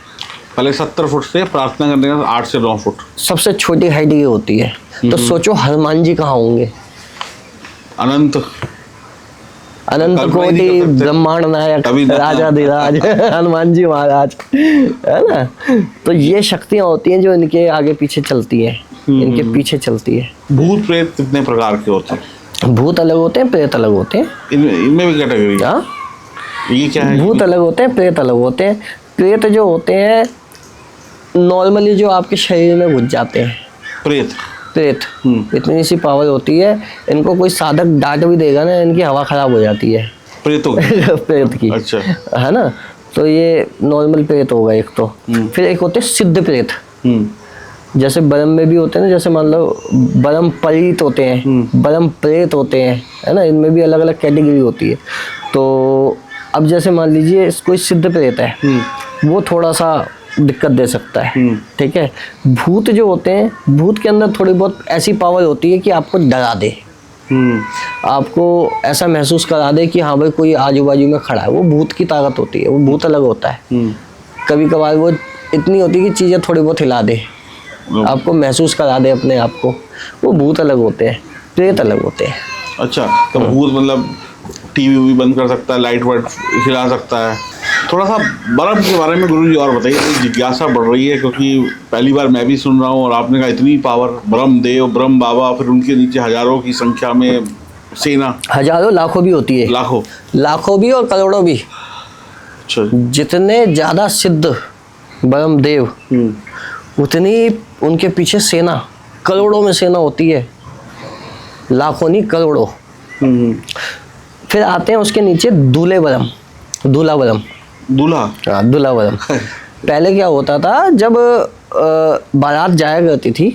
पहले 70 फुट से प्रार्थना करने का 8 से 9 फुट सबसे छोटी हाइट की होती है। तो सोचो हनुमान जी कहाँ होंगे? अनंत कोटि ब्रह्मांड नायक राजाधिराज हनुमान जी महाराज, है ना। तो ये शक्तियाँ होती हैं जो इनके आगे पीछे चलती हैं, इनके पीछे चलती है। भूत प्रेत कितने प्रकार के होते हैं? भूत अलग होते हैं, प्रेत अलग होते हैं। इनमें भी कैटेगरी? हाँ, ये क्या है? भूत अलग होते हैं, प्रेत अलग होते हैं। प्रेत जो होते हैं नॉर्मली जो आपके शरीर में घुस जाते हैं, प्रेत इतनी सी पावर होती है, इनको कोई साधक डांट भी देगा ना, इनकी हवा खराब हो जाती है प्रेत की। अच्छा, है ना। तो ये नॉर्मल प्रेत होगा एक तो। फिर एक होते हैं सिद्ध प्रेत, जैसे ब्रह्म में भी होते हैं ना, जैसे मान लो ब्रह्म परीत होते हैं, ब्रह्म प्रेत होते हैं, है ना। इनमें भी अलग अलग कैटेगरी होती है। तो अब जैसे मान लीजिए कोई सिद्ध प्रेत है, वो थोड़ा सा दिक्कत दे सकता है, ठीक है। भूत जो होते हैं, भूत के अंदर थोड़ी बहुत ऐसी पावर होती है कि आपको डरा दे, आपको ऐसा महसूस करा दे कि हाँ भाई कोई आजू बाजू में खड़ा है। वो भूत की ताकत होती है, वो भूत अलग होता है। कभी कभार वो इतनी होती है कि चीज़ें थोड़ी बहुत हिला दे, आपको महसूस करा दे अपने आप को। वो भूत अलग होते हैं, प्रेत अलग होते हैं। अच्छा, तो भूत मतलब टीवी भी बंद कर सकता है, लाइट वाइट हिला सकता है। थोड़ा सा ब्रह्म के बारे में गुरुजी और बताइए, जिज्ञासा बढ़ रही है, क्योंकि पहली बार मैं भी सुन रहा हूँ। और आपने कहा इतनी पावर, ब्रह्म देव, ब्रह्म बाबा, फिर उनके नीचे हजारों की संख्या में सेना, हजारों लाखों भी होती है, लाखों भी और करोड़ों भी। अच्छा, जितने ज़्यादा सिद्ध ब्रह्म देव, उतनी उनके पीछे सेना, करोड़ों में सेना होती है, लाखों नहीं करोड़ों। फिर आते हैं उसके नीचे दूल्हे ब्रह्म, दूल्हा ब्रह्म, दूल्हा, हाँ दूल्हा ब्रह्म। पहले क्या होता था, जब बारात जाया करती थी,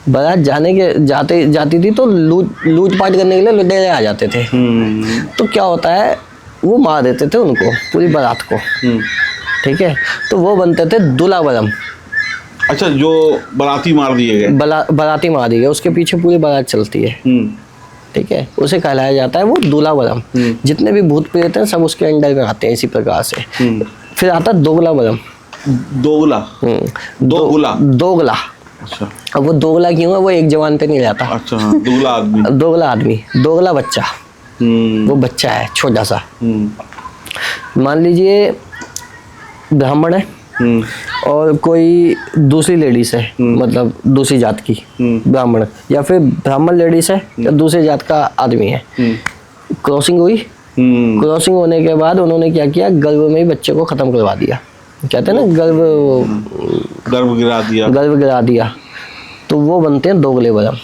बारात जाती थी तो लूट पाट करने के लिए लुटेरे आ जाते थे। तो क्या होता है, वो मार देते थे उनको, पूरी बारात को। ठीक है, तो वो बनते थे दूल्हा बरम। अच्छा, जो बाराती मार दिए गए, बाराती मार दी गई, उसके पीछे पूरी बारात चलती है। ठीक है, उसे कहलाया जाता है वो दूल्हा बरम। जितने भी भूत प्रेत हैं सब उसके अंडर में आते हैं इसी प्रकार से। फिर आता है दोगला बरम। दोगला? दोगला। अच्छा। अब वो दोगला क्यों है, वो एक जवान पे नहीं रहता। अच्छा, हाँ, दोगला आदमी। दोगला आदमी, दोगला बच्चा। वो बच्चा है छोटा सा। मान लीजिए ब्राह्मण है और कोई दूसरी लेडीज है, मतलब दूसरी जात की ब्राह्मण, या फिर ब्राह्मण लेडीज है या दूसरी जात का आदमी है। क्रॉसिंग हुई। क्रॉसिंग होने के बाद उन्होंने क्या किया, गर्भ में ही बच्चे को खत्म करवा दिया। कहते हैं ना, गर्भ गिरा दिया। तो वो बनते हैं दोगले बरम।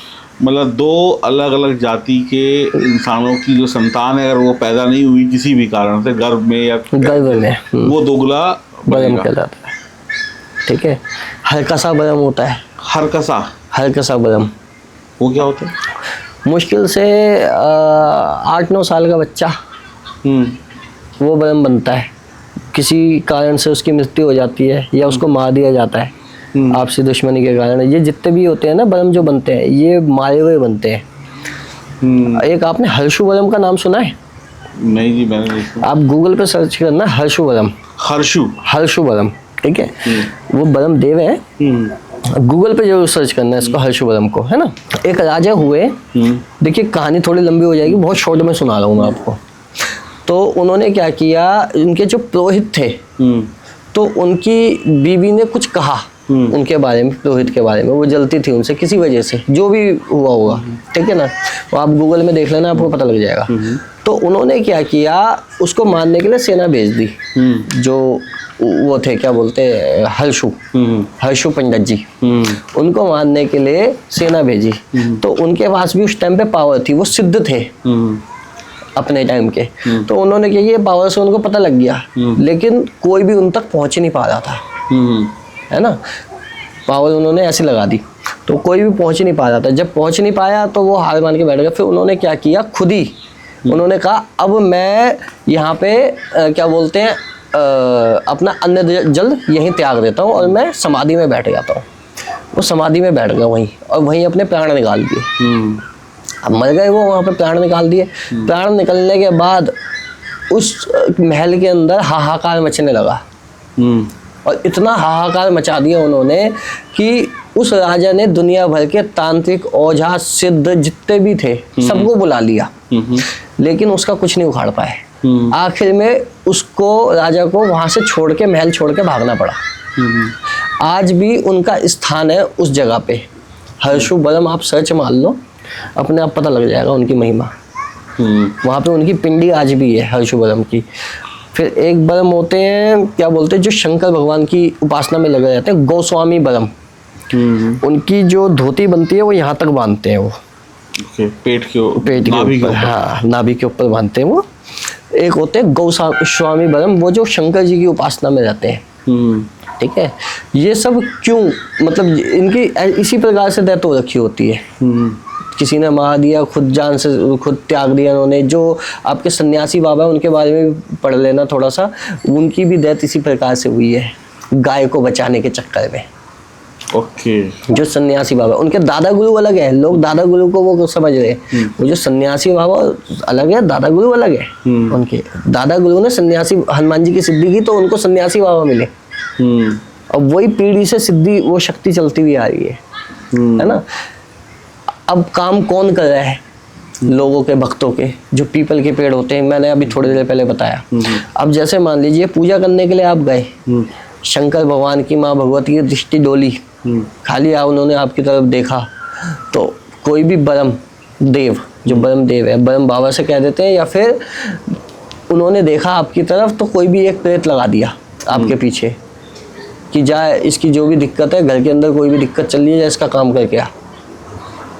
मतलब दो अलग अलग जाति के इंसानों की जो संतान है, अगर वो पैदा नहीं हुई किसी भी कारण से गर्भ में या गर्भ में, वो दोगला बरम कहलाता है। ठीक है, हरकसा बरम होता है। हरकसा बरम वो क्या होता है? मुश्किल से 8-9 साल का बच्चा वो बरम बनता है। किसी कारण से उसकी मृत्यु हो जाती है या उसको मार दिया जाता है आपसी दुश्मनी के कारण। ये जितने भी होते हैं ना बरम जो बनते हैं, ये मारे हुए बनते हैं। एक आपने हर्षु बरम का नाम सुना है? नहीं जी, मैंने नहीं सुना। आप गूगल पे सर्च करना हर्षु बरम। हर्षु बरम, ठीक है। वो बरम देव है। गूगल पे जरूर सर्च करना है इसको, हर्षु बरम को, है ना। एक राजा हुए, देखिए कहानी थोड़ी लंबी हो जाएगी, बहुत शॉर्ट में सुना रहा हूँ मैं आपको। तो उन्होंने क्या किया, उनके जो पुरोहित थे, तो उनकी बीवी ने कुछ कहा उनके बारे में, पुरोहित के बारे में। वो जलती थी उनसे किसी वजह से, जो भी हुआ होगा, ठीक है ना। वो आप गूगल में देख लेना, आपको पता लग जाएगा। तो उन्होंने क्या किया, उसको मारने के लिए सेना भेज दी। जो वो थे, क्या बोलते हैं, हर्षु पंडित जी, उनको मारने के लिए सेना भेजी। तो उनके पास भी उस टाइम पे पावर थी, वो सिद्ध थे अपने टाइम के। तो उन्होंने क्या किया, पावर से उनको पता लग गया, लेकिन कोई भी उन तक पहुंच नहीं पा रहा था, है ना। पावर उन्होंने ऐसे लगा दी, तो कोई भी पहुंच नहीं पा रहा था। जब पहुंच नहीं पाया तो वो हार मान के बैठ गए। फिर उन्होंने क्या किया, खुद ही उन्होंने कहा, अब मैं यहाँ पे क्या बोलते हैं, अपना अन्न जल यहीं त्याग देता हूँ और मैं समाधि में बैठ जाता हूँ। वो समाधि में बैठ गए वहीं, और वहीं अपने प्राण निकाल दिए। अब मर गए वो, वहाँ पे प्राण निकाल दिए। प्राण निकलने के बाद उस महल के अंदर हाहाकार मचने लगा, और इतना हाहाकार मचा दिया उन्होंने कि उस राजा ने दुनिया भर के तांत्रिक, ओझा, सिद्ध जितने भी थे सबको बुला लिया, लेकिन उसका कुछ नहीं उखाड़ पाए। आखिर में उसको, राजा को वहां से छोड़ के, महल छोड़ के भागना पड़ा। आज भी उनका स्थान है उस जगह पे, हर्षु बरम। आप सर्च मार लो, अपने आप पता लग जाएगा उनकी महिमा। वहां पे उनकी पिंडी आज भी है, हर्षु बरम की। फिर एक बरम होते हैं, क्या बोलते हैं, जो शंकर भगवान की उपासना में लगे रहते हैं, गोस्वामी बरम। उनकी जो धोती बनती है वो यहाँ तक बांधते हैं, वो पेट के ऊपर, हाँ, नाभि के ऊपर बांधते हैं वो। एक होते हैं गोस्वामी बरम, वो जो शंकर जी की उपासना में रहते हैं। ठीक है, ये सब क्यों, मतलब इनकी इसी प्रकार से डेथ हो रखी होती है। किसी ने मार दिया, खुद जान से खुद त्याग दिया उन्होंने। जो आपके सन्यासी बाबा उनके बारे में पढ़ लेना थोड़ा सा, उनकी भी डेथ इसी प्रकार से हुई है, गाय को बचाने के चक्कर में। ओके। जो सन्यासी बाबा, उनके दादा गुरु अलग है, लोग दादा गुरु को वो समझ रहे हैं। वो जो सन्यासी बाबा अलग है, दादा गुरु अलग है। उनके दादा गुरु ने सन्यासी हनुमान जी की सिद्धि की, तो उनको सन्यासी बाबा मिले। और वही पीढ़ी से सिद्धि, वो शक्ति चलती हुई आ रही है ना। अब काम कौन कर रहा है, लोगों के, भक्तों के, जो पीपल के पेड़ होते हैं, मैंने अभी थोड़ी देर पहले बताया। अब जैसे मान लीजिए पूजा करने के लिए आप गए, शंकर भगवान की, माँ भगवती की दृष्टि डोली, खाली उन्होंने आपकी तरफ देखा, तो कोई भी बरम देव, जो बरम देव है, बरम बाबा से कह देते हैं, या फिर उन्होंने देखा आपकी तरफ, तो कोई भी एक प्रेत लगा दिया आपके पीछे कि जाए, इसकी जो भी दिक्कत है, घर के अंदर कोई भी दिक्कत चल रही है, जाए इसका काम करके आ।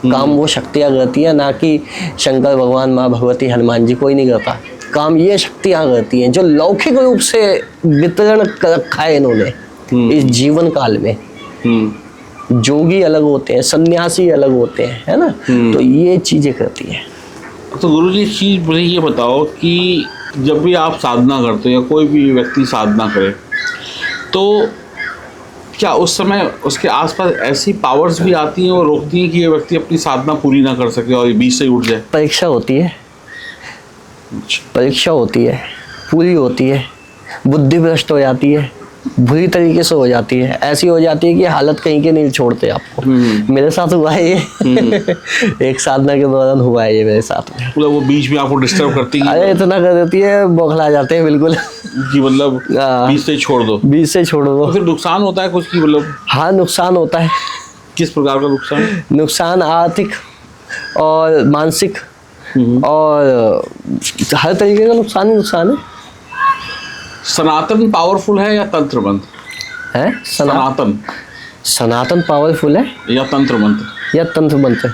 काम वो शक्तियाँ करती है, ना कि शंकर भगवान, माँ भगवती, हनुमान जी, कोई नहीं करता। काम ये शक्तियां करती हैं जो लौकिक रूप से वितरण कर रखा है इन्होंने इस जीवन काल में। जोगी अलग होते हैं, सन्यासी अलग होते हैं, है ना। तो ये चीजें करती हैं। तो गुरुजी एक चीज मुझे ये बताओ कि जब भी आप साधना करते हो या कोई भी व्यक्ति साधना करे, तो क्या उस समय उसके आसपास ऐसी पावर्स भी आती हैं और रोकती हैं कि ये व्यक्ति अपनी साधना पूरी ना कर सके और ये बीच से ही उठ जाए? परीक्षा होती है, परीक्षा होती है, पूरी होती है, बुद्धि भ्रष्ट हो जाती है, बुरी तरीके से हो जाती है, ऐसी हो जाती है कि हालत कहीं के नहीं छोड़ते आपको। मेरे साथ हुआ है ये एक साधना के दौरान हुआ है ये मेरे साथ में। मतलब वो बीच में आपको डिस्टर्ब करती है? अरे इतना कर देती है, बौखला जाते हैं बिल्कुल कि मतलब बीच से छोड़ दो, बीच से छोड़ दो। तो फिर नुकसान होता है कुछ की? मतलब हाँ, नुकसान होता है। किस प्रकार का नुकसान? नुकसान आर्थिक और मानसिक और हर तरीके का नुकसान ही नुकसान है। सनातन पावरफुल है या तंत्र मंत्र है? सनातन पावरफुल है या तंत्र मंत्र? या तंत्र मंत्र?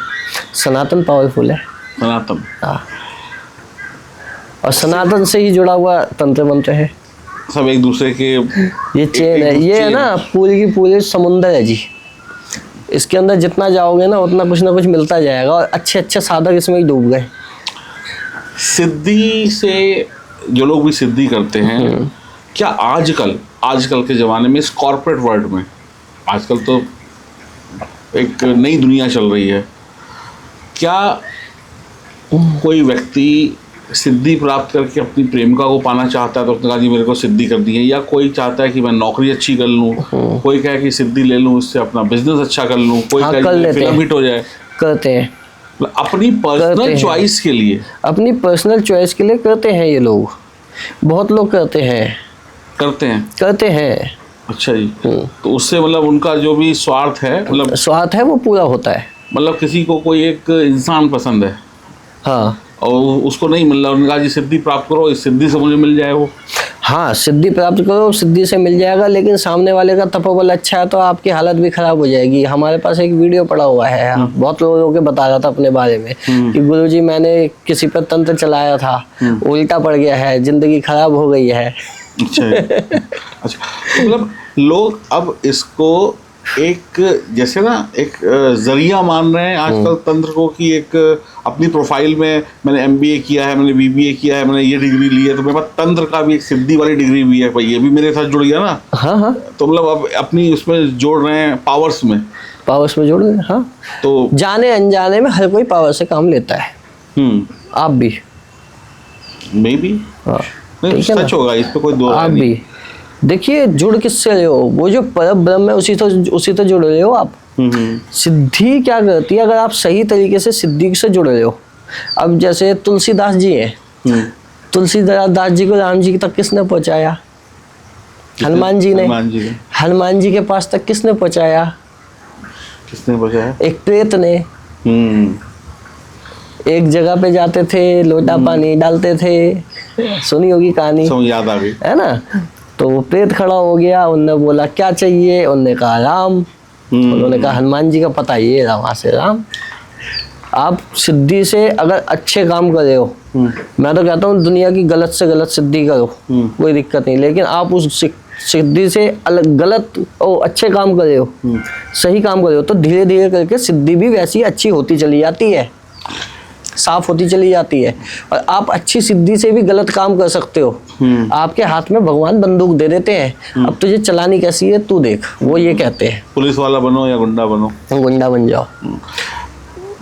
सनातन पावरफुल है। सनातन, हाँ, और सनातन से ही जुड़ा हुआ तंत्र मंत्र है। सब एक दूसरे के ये चेन है, ये है ना, पूरी की पूरी समुंदर है जी। इसके अंदर जितना जाओगे ना उतना कुछ ना कुछ मिलता जाएगा, और अच्छे अच्छे साधक इसमें ही डूब गए। सिद्धि से जो लोग भी सिद्धि करते हैं, क्या आजकल के ज़माने में इस कॉर्पोरेट वर्ल्ड में, आजकल तो एक नई दुनिया चल रही है, क्या कोई व्यक्ति सिद्धि प्राप्त करके अपनी प्रेमिका को पाना चाहता है तो उसने कहा जी मेरे को सिद्धि कर दी है, या कोई चाहता है कि मैं नौकरी अच्छी कर लूँ, कोई कहे कि सिद्धि ले लूँ इससे अपना बिजनेस अच्छा कर लूँ, कोई कहे फिल्म हिट हो जाए? करते हैं अपनी पर्सनल चॉइस के लिए, अपनी पर्सनल चॉइस के लिए करते हैं ये लोग। बहुत लोग करते हैं। अच्छा जी। तो उससे मतलब उनका जो भी स्वार्थ है, मतलब स्वार्थ है वो पूरा होता है। मतलब किसी को कोई एक इंसान पसंद है, हाँ, और उसको नहीं मिल रहा, उन्होंने कहा जी सिद्धि प्राप्त करो, इस सिद्धि से मुझे मिल जाए वो। हाँ, सिद्धि प्राप्त करो, सिद्धि से मिल जाएगा, लेकिन सामने वाले का तपोबल अच्छा है तो आपकी हालत भी खराब हो जाएगी। हमारे पास एक वीडियो पड़ा हुआ है, बहुत लोगों के बता रहा था अपने बारे में कि गुरुजी मैंने किसी पर तंत्र चलाया था, उल्टा पड़ गया है, जिंदगी खराब हो गई है। अच्छा तो मतलब लोग अब इसको एक जैसे ना एक जरिया मान रहे हैं आजकल तंत्र को, कि एक अपनी प्रोफाइल में मैंने MBA किया है, मैंने BBA किया है, मैंने ये डिग्री ली है, तो मेरे पास तंत्र का भी एक सिद्धि वाली डिग्री भी है, भाई ये भी मेरे साथ जुड़ गया ना। हाँ, तो मतलब अब अपनी उसमें जोड़ रहे हैं, पावर्स में जोड़ रहे हैं। हाँ, तो जाने अनजाने में हर कोई पावर से काम लेता है। आप भी, मे बी, नहीं सच होगा, इस पे कोई दो आप भी देखिए जुड़ किससे रहे हो, वो जो परम ब्रह्म है उसी तो जुड़ रहे हो आप। सिद्धि क्या करती है, अगर आप सही तरीके से सिद्धि से जुड़ रहे हो। अब जैसे तुलसीदास जी हैं, तुलसीदास जी को राम जी तक किसने पहुंचाया? हनुमान जी ने। हनुमान जी के पास तक किसने पहुंचाया? एक प्रेत ने। एक जगह पे जाते थे, लोटा पानी डालते थे, सुनी होगी कहानी, याद आ गई, है ना। तो वो प्रेत खड़ा हो गया, उनने बोला क्या चाहिए, उनने कहा राम। उन्होंने कहा हनुमान जी का पता ये रामा से राम। आप सिद्धि से अगर अच्छे काम कर रहे हो, मैं तो कहता हूँ दुनिया की गलत से गलत सिद्धि करो, कोई दिक्कत नहीं, लेकिन आप उस सिद्धि से अलग गलत और अच्छे काम कर रहे हो, सही काम कर रहे हो, तो धीरे धीरे करके सिद्धि भी वैसी अच्छी होती चली जाती है, साफ होती चली जाती है। और आप अच्छी सिद्धि से भी गलत काम कर सकते हो। आपके हाथ में भगवान बंदूक दे देते हैं, अब तुझे चलानी कैसी है तू देख, वो ये कहते हैं पुलिस वाला बनो या गुंडा बनो, गुंडा बन जाओ।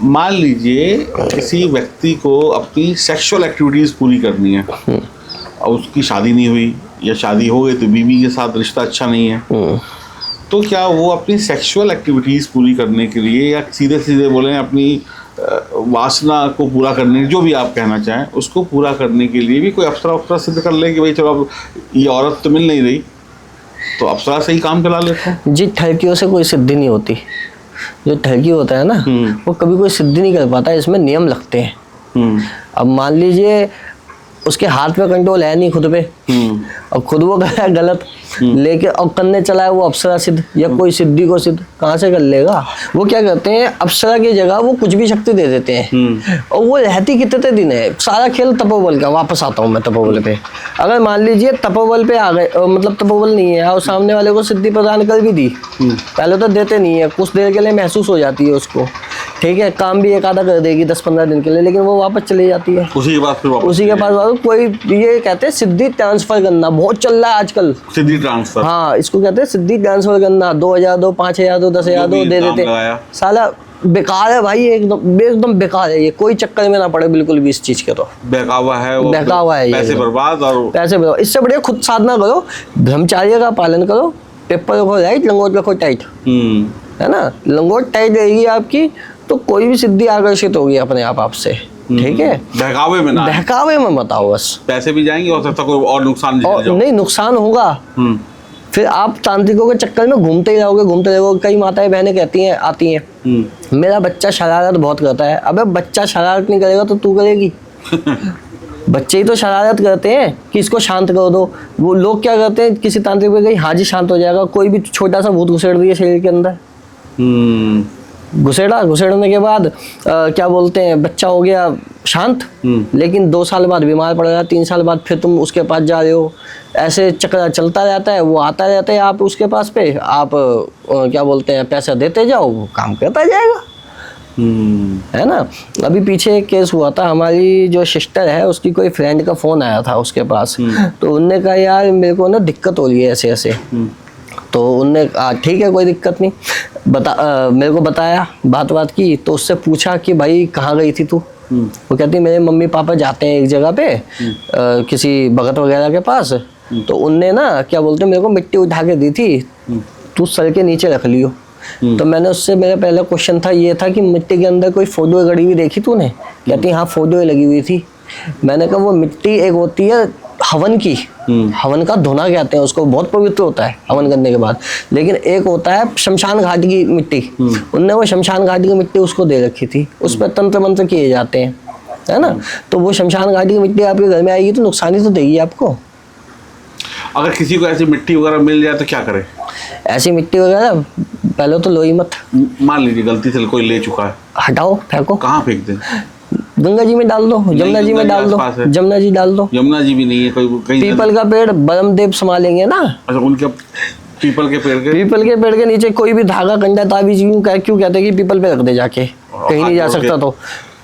मान लीजिए किसी व्यक्ति को अपनी सेक्सुअल एक्टिविटीज पूरी करनी है और उसकी शादी नहीं हुई, या शादी हो गई तो बीवी के साथ रिश्ता अच्छा नहीं है, तो क्या वो अपनी सेक्सुअल एक्टिविटीज पूरी करने के लिए, या सीधे सीधे बोले अपनी वासना को पूरा करने, जो भी आप कहना चाहें, उसको पूरा करने के लिए भी कोई अप्सरा सिद्ध कर ले कि भाई चलो अब ये औरत तो मिल नहीं रही तो अप्सरा से ही काम चला लेते हैं? जी, ठरकियों से कोई सिद्धि नहीं होती। जो ठरकी होता है ना, वो कभी कोई सिद्धि नहीं कर पाता, इसमें नियम लगते हैं। अब मान लीजिए उसके हाथ पे कंट्रोल है नहीं खुद पे, और खुद वो गया गलत लेके और करने चला है वो अप्सरा सिद्ध या कोई सिद्धि को सिद्ध, कहाँ से कर लेगा। वो क्या करते हैं, अप्सरा की जगह वो कुछ भी शक्ति दे देते हैं, और वो रहती कितने दिन है। सारा खेल तपोबल का, वापस आता हूँ मैं तपोबल पे। अगर मान लीजिए तपोबल पे आ गए, मतलब तपोबल नहीं है और सामने वाले को सिद्धि प्रदान कर भी दी, पहले तो देते नहीं है, कुछ देर के लिए महसूस हो जाती है उसको, ठीक है, काम भी एक आधा कर देगी 10-15 दिन के लिए, लेकिन वो वापस चली जाती है उसी के पास, फिर उसी के पास। कोई ये कहते हैं सिद्धि ट्रांसफर करना, बहुत चल रहा है आजकल, सिद्धि ट्रांसफर। हाँ, इसको कहते हैं सिद्धि ट्रांसफर करना। 2000 दो, 5000 दो, 10,000 दो, दे देते। साला बेकार है भाई, एकदम बेकार है ये, कोई चक्कर में ना पड़े बिल्कुल भी इस चीज के। तो बहकावा है वो, बहकावा है, पैसे बर्बाद और पैसे बर्बाद। इससे बढ़िया खुद साधना करो, ब्रह्मचार्य का पालन करो, पेपर रखो राइट, लंगोट रखो टाइट, है ना। लंगोट टाइट रहेगी आपकी तो कोई भी सिद्धि आकर्षित होगी अपने आप आपसे, ठीक है। बहकावे में ना, बहकावे में मत आओ बस। पैसे भी जाएंगे, हो सकता कोई और नुकसान नहीं, नुकसान होगा। फिर आप तांत्रिकों के चक्कर में घूमते ही रहोगे। कई माताएं बहनें कहती हैं, आती हैं, मेरा बच्चा शरारत बहुत करता है। अबे बच्चा शरारत नहीं करेगा तो तू करेगी। बच्चे ही तो शरारत करते हैं कि इसको शांत कर दो। वो लोग क्या करते हैं, किसी तांत्रिक पे गई, हाँ जी शांत हो जाएगा, कोई भी छोटा सा भूत घुसेड़ दिया शरीर के अंदर, घुसेड़ने के बाद क्या बोलते हैं, बच्चा हो गया शांत, लेकिन 2 साल बाद बीमार पड़ गया, 3 साल बाद फिर तुम उसके पास जा रहे हो, ऐसे चक्कर चलता रहता है। वो आता रहता है आप उसके पास पे, आप क्या बोलते हैं, पैसा देते जाओ, वो काम करता जाएगा, है ना। अभी पीछे एक केस हुआ था, हमारी जो सिस्टर है उसकी कोई फ्रेंड का फोन आया था उसके पास, तो उनने कहा यार मेरे को ना दिक्कत हो रही है ऐसे ऐसे। तो उनने कहा ठीक है कोई दिक्कत नहीं, मेरे को बताया, बात की, तो उससे पूछा कि भाई कहाँ गई थी तू। वो कहती मेरे मम्मी पापा जाते हैं एक जगह पे किसी भगत वगैरह के पास, तो उनने ना क्या बोलते मेरे को मिट्टी उठा के दी थी, तू सर के नीचे रख लियो। तो मैंने उससे, मेरा पहला क्वेश्चन था ये था कि मिट्टी के अंदर कोई फोटो गड़ी हुई देखी तूने? कहती हाँ फोटो लगी हुई थी। मैंने कहा वो मिट्टी एक होती है हवन की, हवन का धुना कहते हैं उसको, बहुत पवित्र होता है हवन करने के बाद, लेकिन एक होता है शमशान घाट की मिट्टी। उनने वो शमशान घाट की मिट्टी उसको दे रखी थी, उस पर तंत्र मंत्र किए जाते हैं, है ना। तो वो शमशान घाट की मिट्टी आपके घर में आएगी तो नुकसान ही तो देगी आपको। अगर किसी को ऐसी मिट्टी वगैरह मिल जाए तो क्या करे? ऐसी मिट्टी वगैरह पहले तो लो ही मत। मान लीजिए गलती से कोई ले चुका है, हटाओ, फेंको। कहाँ फेंक दें? गंगा जी में डाल दो, जमुना जी में डाल दो, जमुना जी डाल दो। यमुना जी भी नहीं है कोई, पीपल का पेड़ ब्रह्मदेव संभालेंगे ना। अच्छा, उनके पीपल के पेड़ के नीचे कोई भी धागा कंडा ताबीज क्यों कहते हैं कि पीपल पे रख दे जाके, कहीं नहीं जा सकता। तो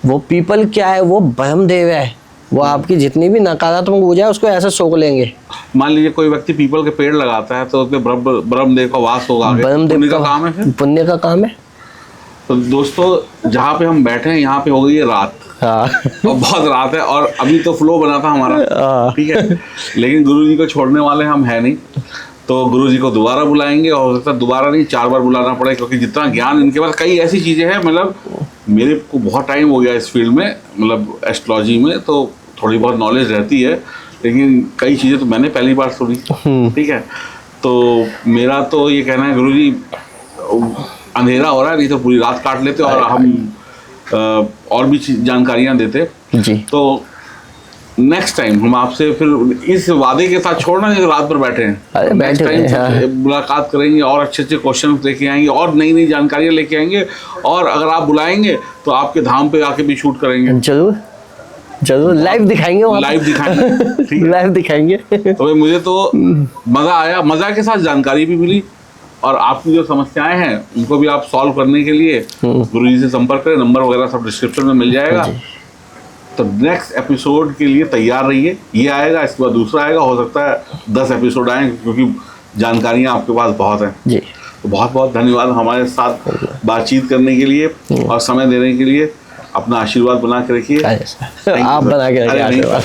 वो पीपल क्या है, वो ब्रह्मदेव है, वो आपकी जितनी भी नकारात्मक ऊर्जा है उसको ऐसे सोख लेंगे। मान लीजिए कोई व्यक्ति पीपल के पेड़ लगाता है तो उसमें ब्रह्मदेव का वास होगा, पुण्य का काम है, पुण्य का काम है। तो दोस्तों जहाँ पे हम बैठे हैं यहाँ पे हो गई है रात, और बहुत रात है, और अभी तो फ्लो बना था हमारा, ठीक है, लेकिन गुरुजी को छोड़ने वाले हम है नहीं, तो गुरुजी को दोबारा बुलाएंगे, और हो सकता है दोबारा नहीं 4 बार बुलाना पड़े, क्योंकि जितना ज्ञान इनके पास, कई ऐसी चीजें हैं, मतलब मेरे को बहुत टाइम हो गया इस फील्ड में, मतलब एस्ट्रोलॉजी में, तो थोड़ी बहुत नॉलेज रहती है, लेकिन कई चीजें तो मैंने पहली बार सुनी, ठीक है। तो मेरा तो ये कहना है गुरुजी अंधेरा हो रहा है, नहीं तो पूरी रात काट लेते और हम और भी जानकारियां देते जी। तो नेक्स्ट टाइम हम आपसे फिर इस वादे के साथ छोड़ना नहीं, रात भर बैठे हैं, नेक्स्ट टाइम मुलाकात करेंगे और अच्छे क्वेश्चन लेके आएंगे और नई नई जानकारियां लेके आएंगे, और अगर आप बुलाएंगे तो आपके धाम पे आके भी शूट करेंगे, जरूर लाइव दिखाएंगे, ठीक है, लाइव दिखाएंगे। तो भाई मुझे तो मजा आया, मजा के साथ जानकारी भी मिली, और आपकी जो समस्याएं हैं उनको भी आप सॉल्व करने के लिए गुरुजी से संपर्क करें, नंबर वगैरह सब डिस्क्रिप्शन में मिल जाएगा। तो नेक्स्ट एपिसोड के लिए तैयार रहिए, ये आएगा, इसके बाद दूसरा आएगा, हो सकता है 10 एपिसोड आए, क्योंकि जानकारियां आपके पास बहुत हैं जी। तो बहुत बहुत धन्यवाद हमारे साथ बातचीत करने के लिए और समय देने के लिए। अपना आशीर्वाद बना के रखिए, आप बना के रखिए आशीर्वाद।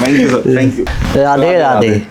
Thank you sir, thank you. Radhe Radhe.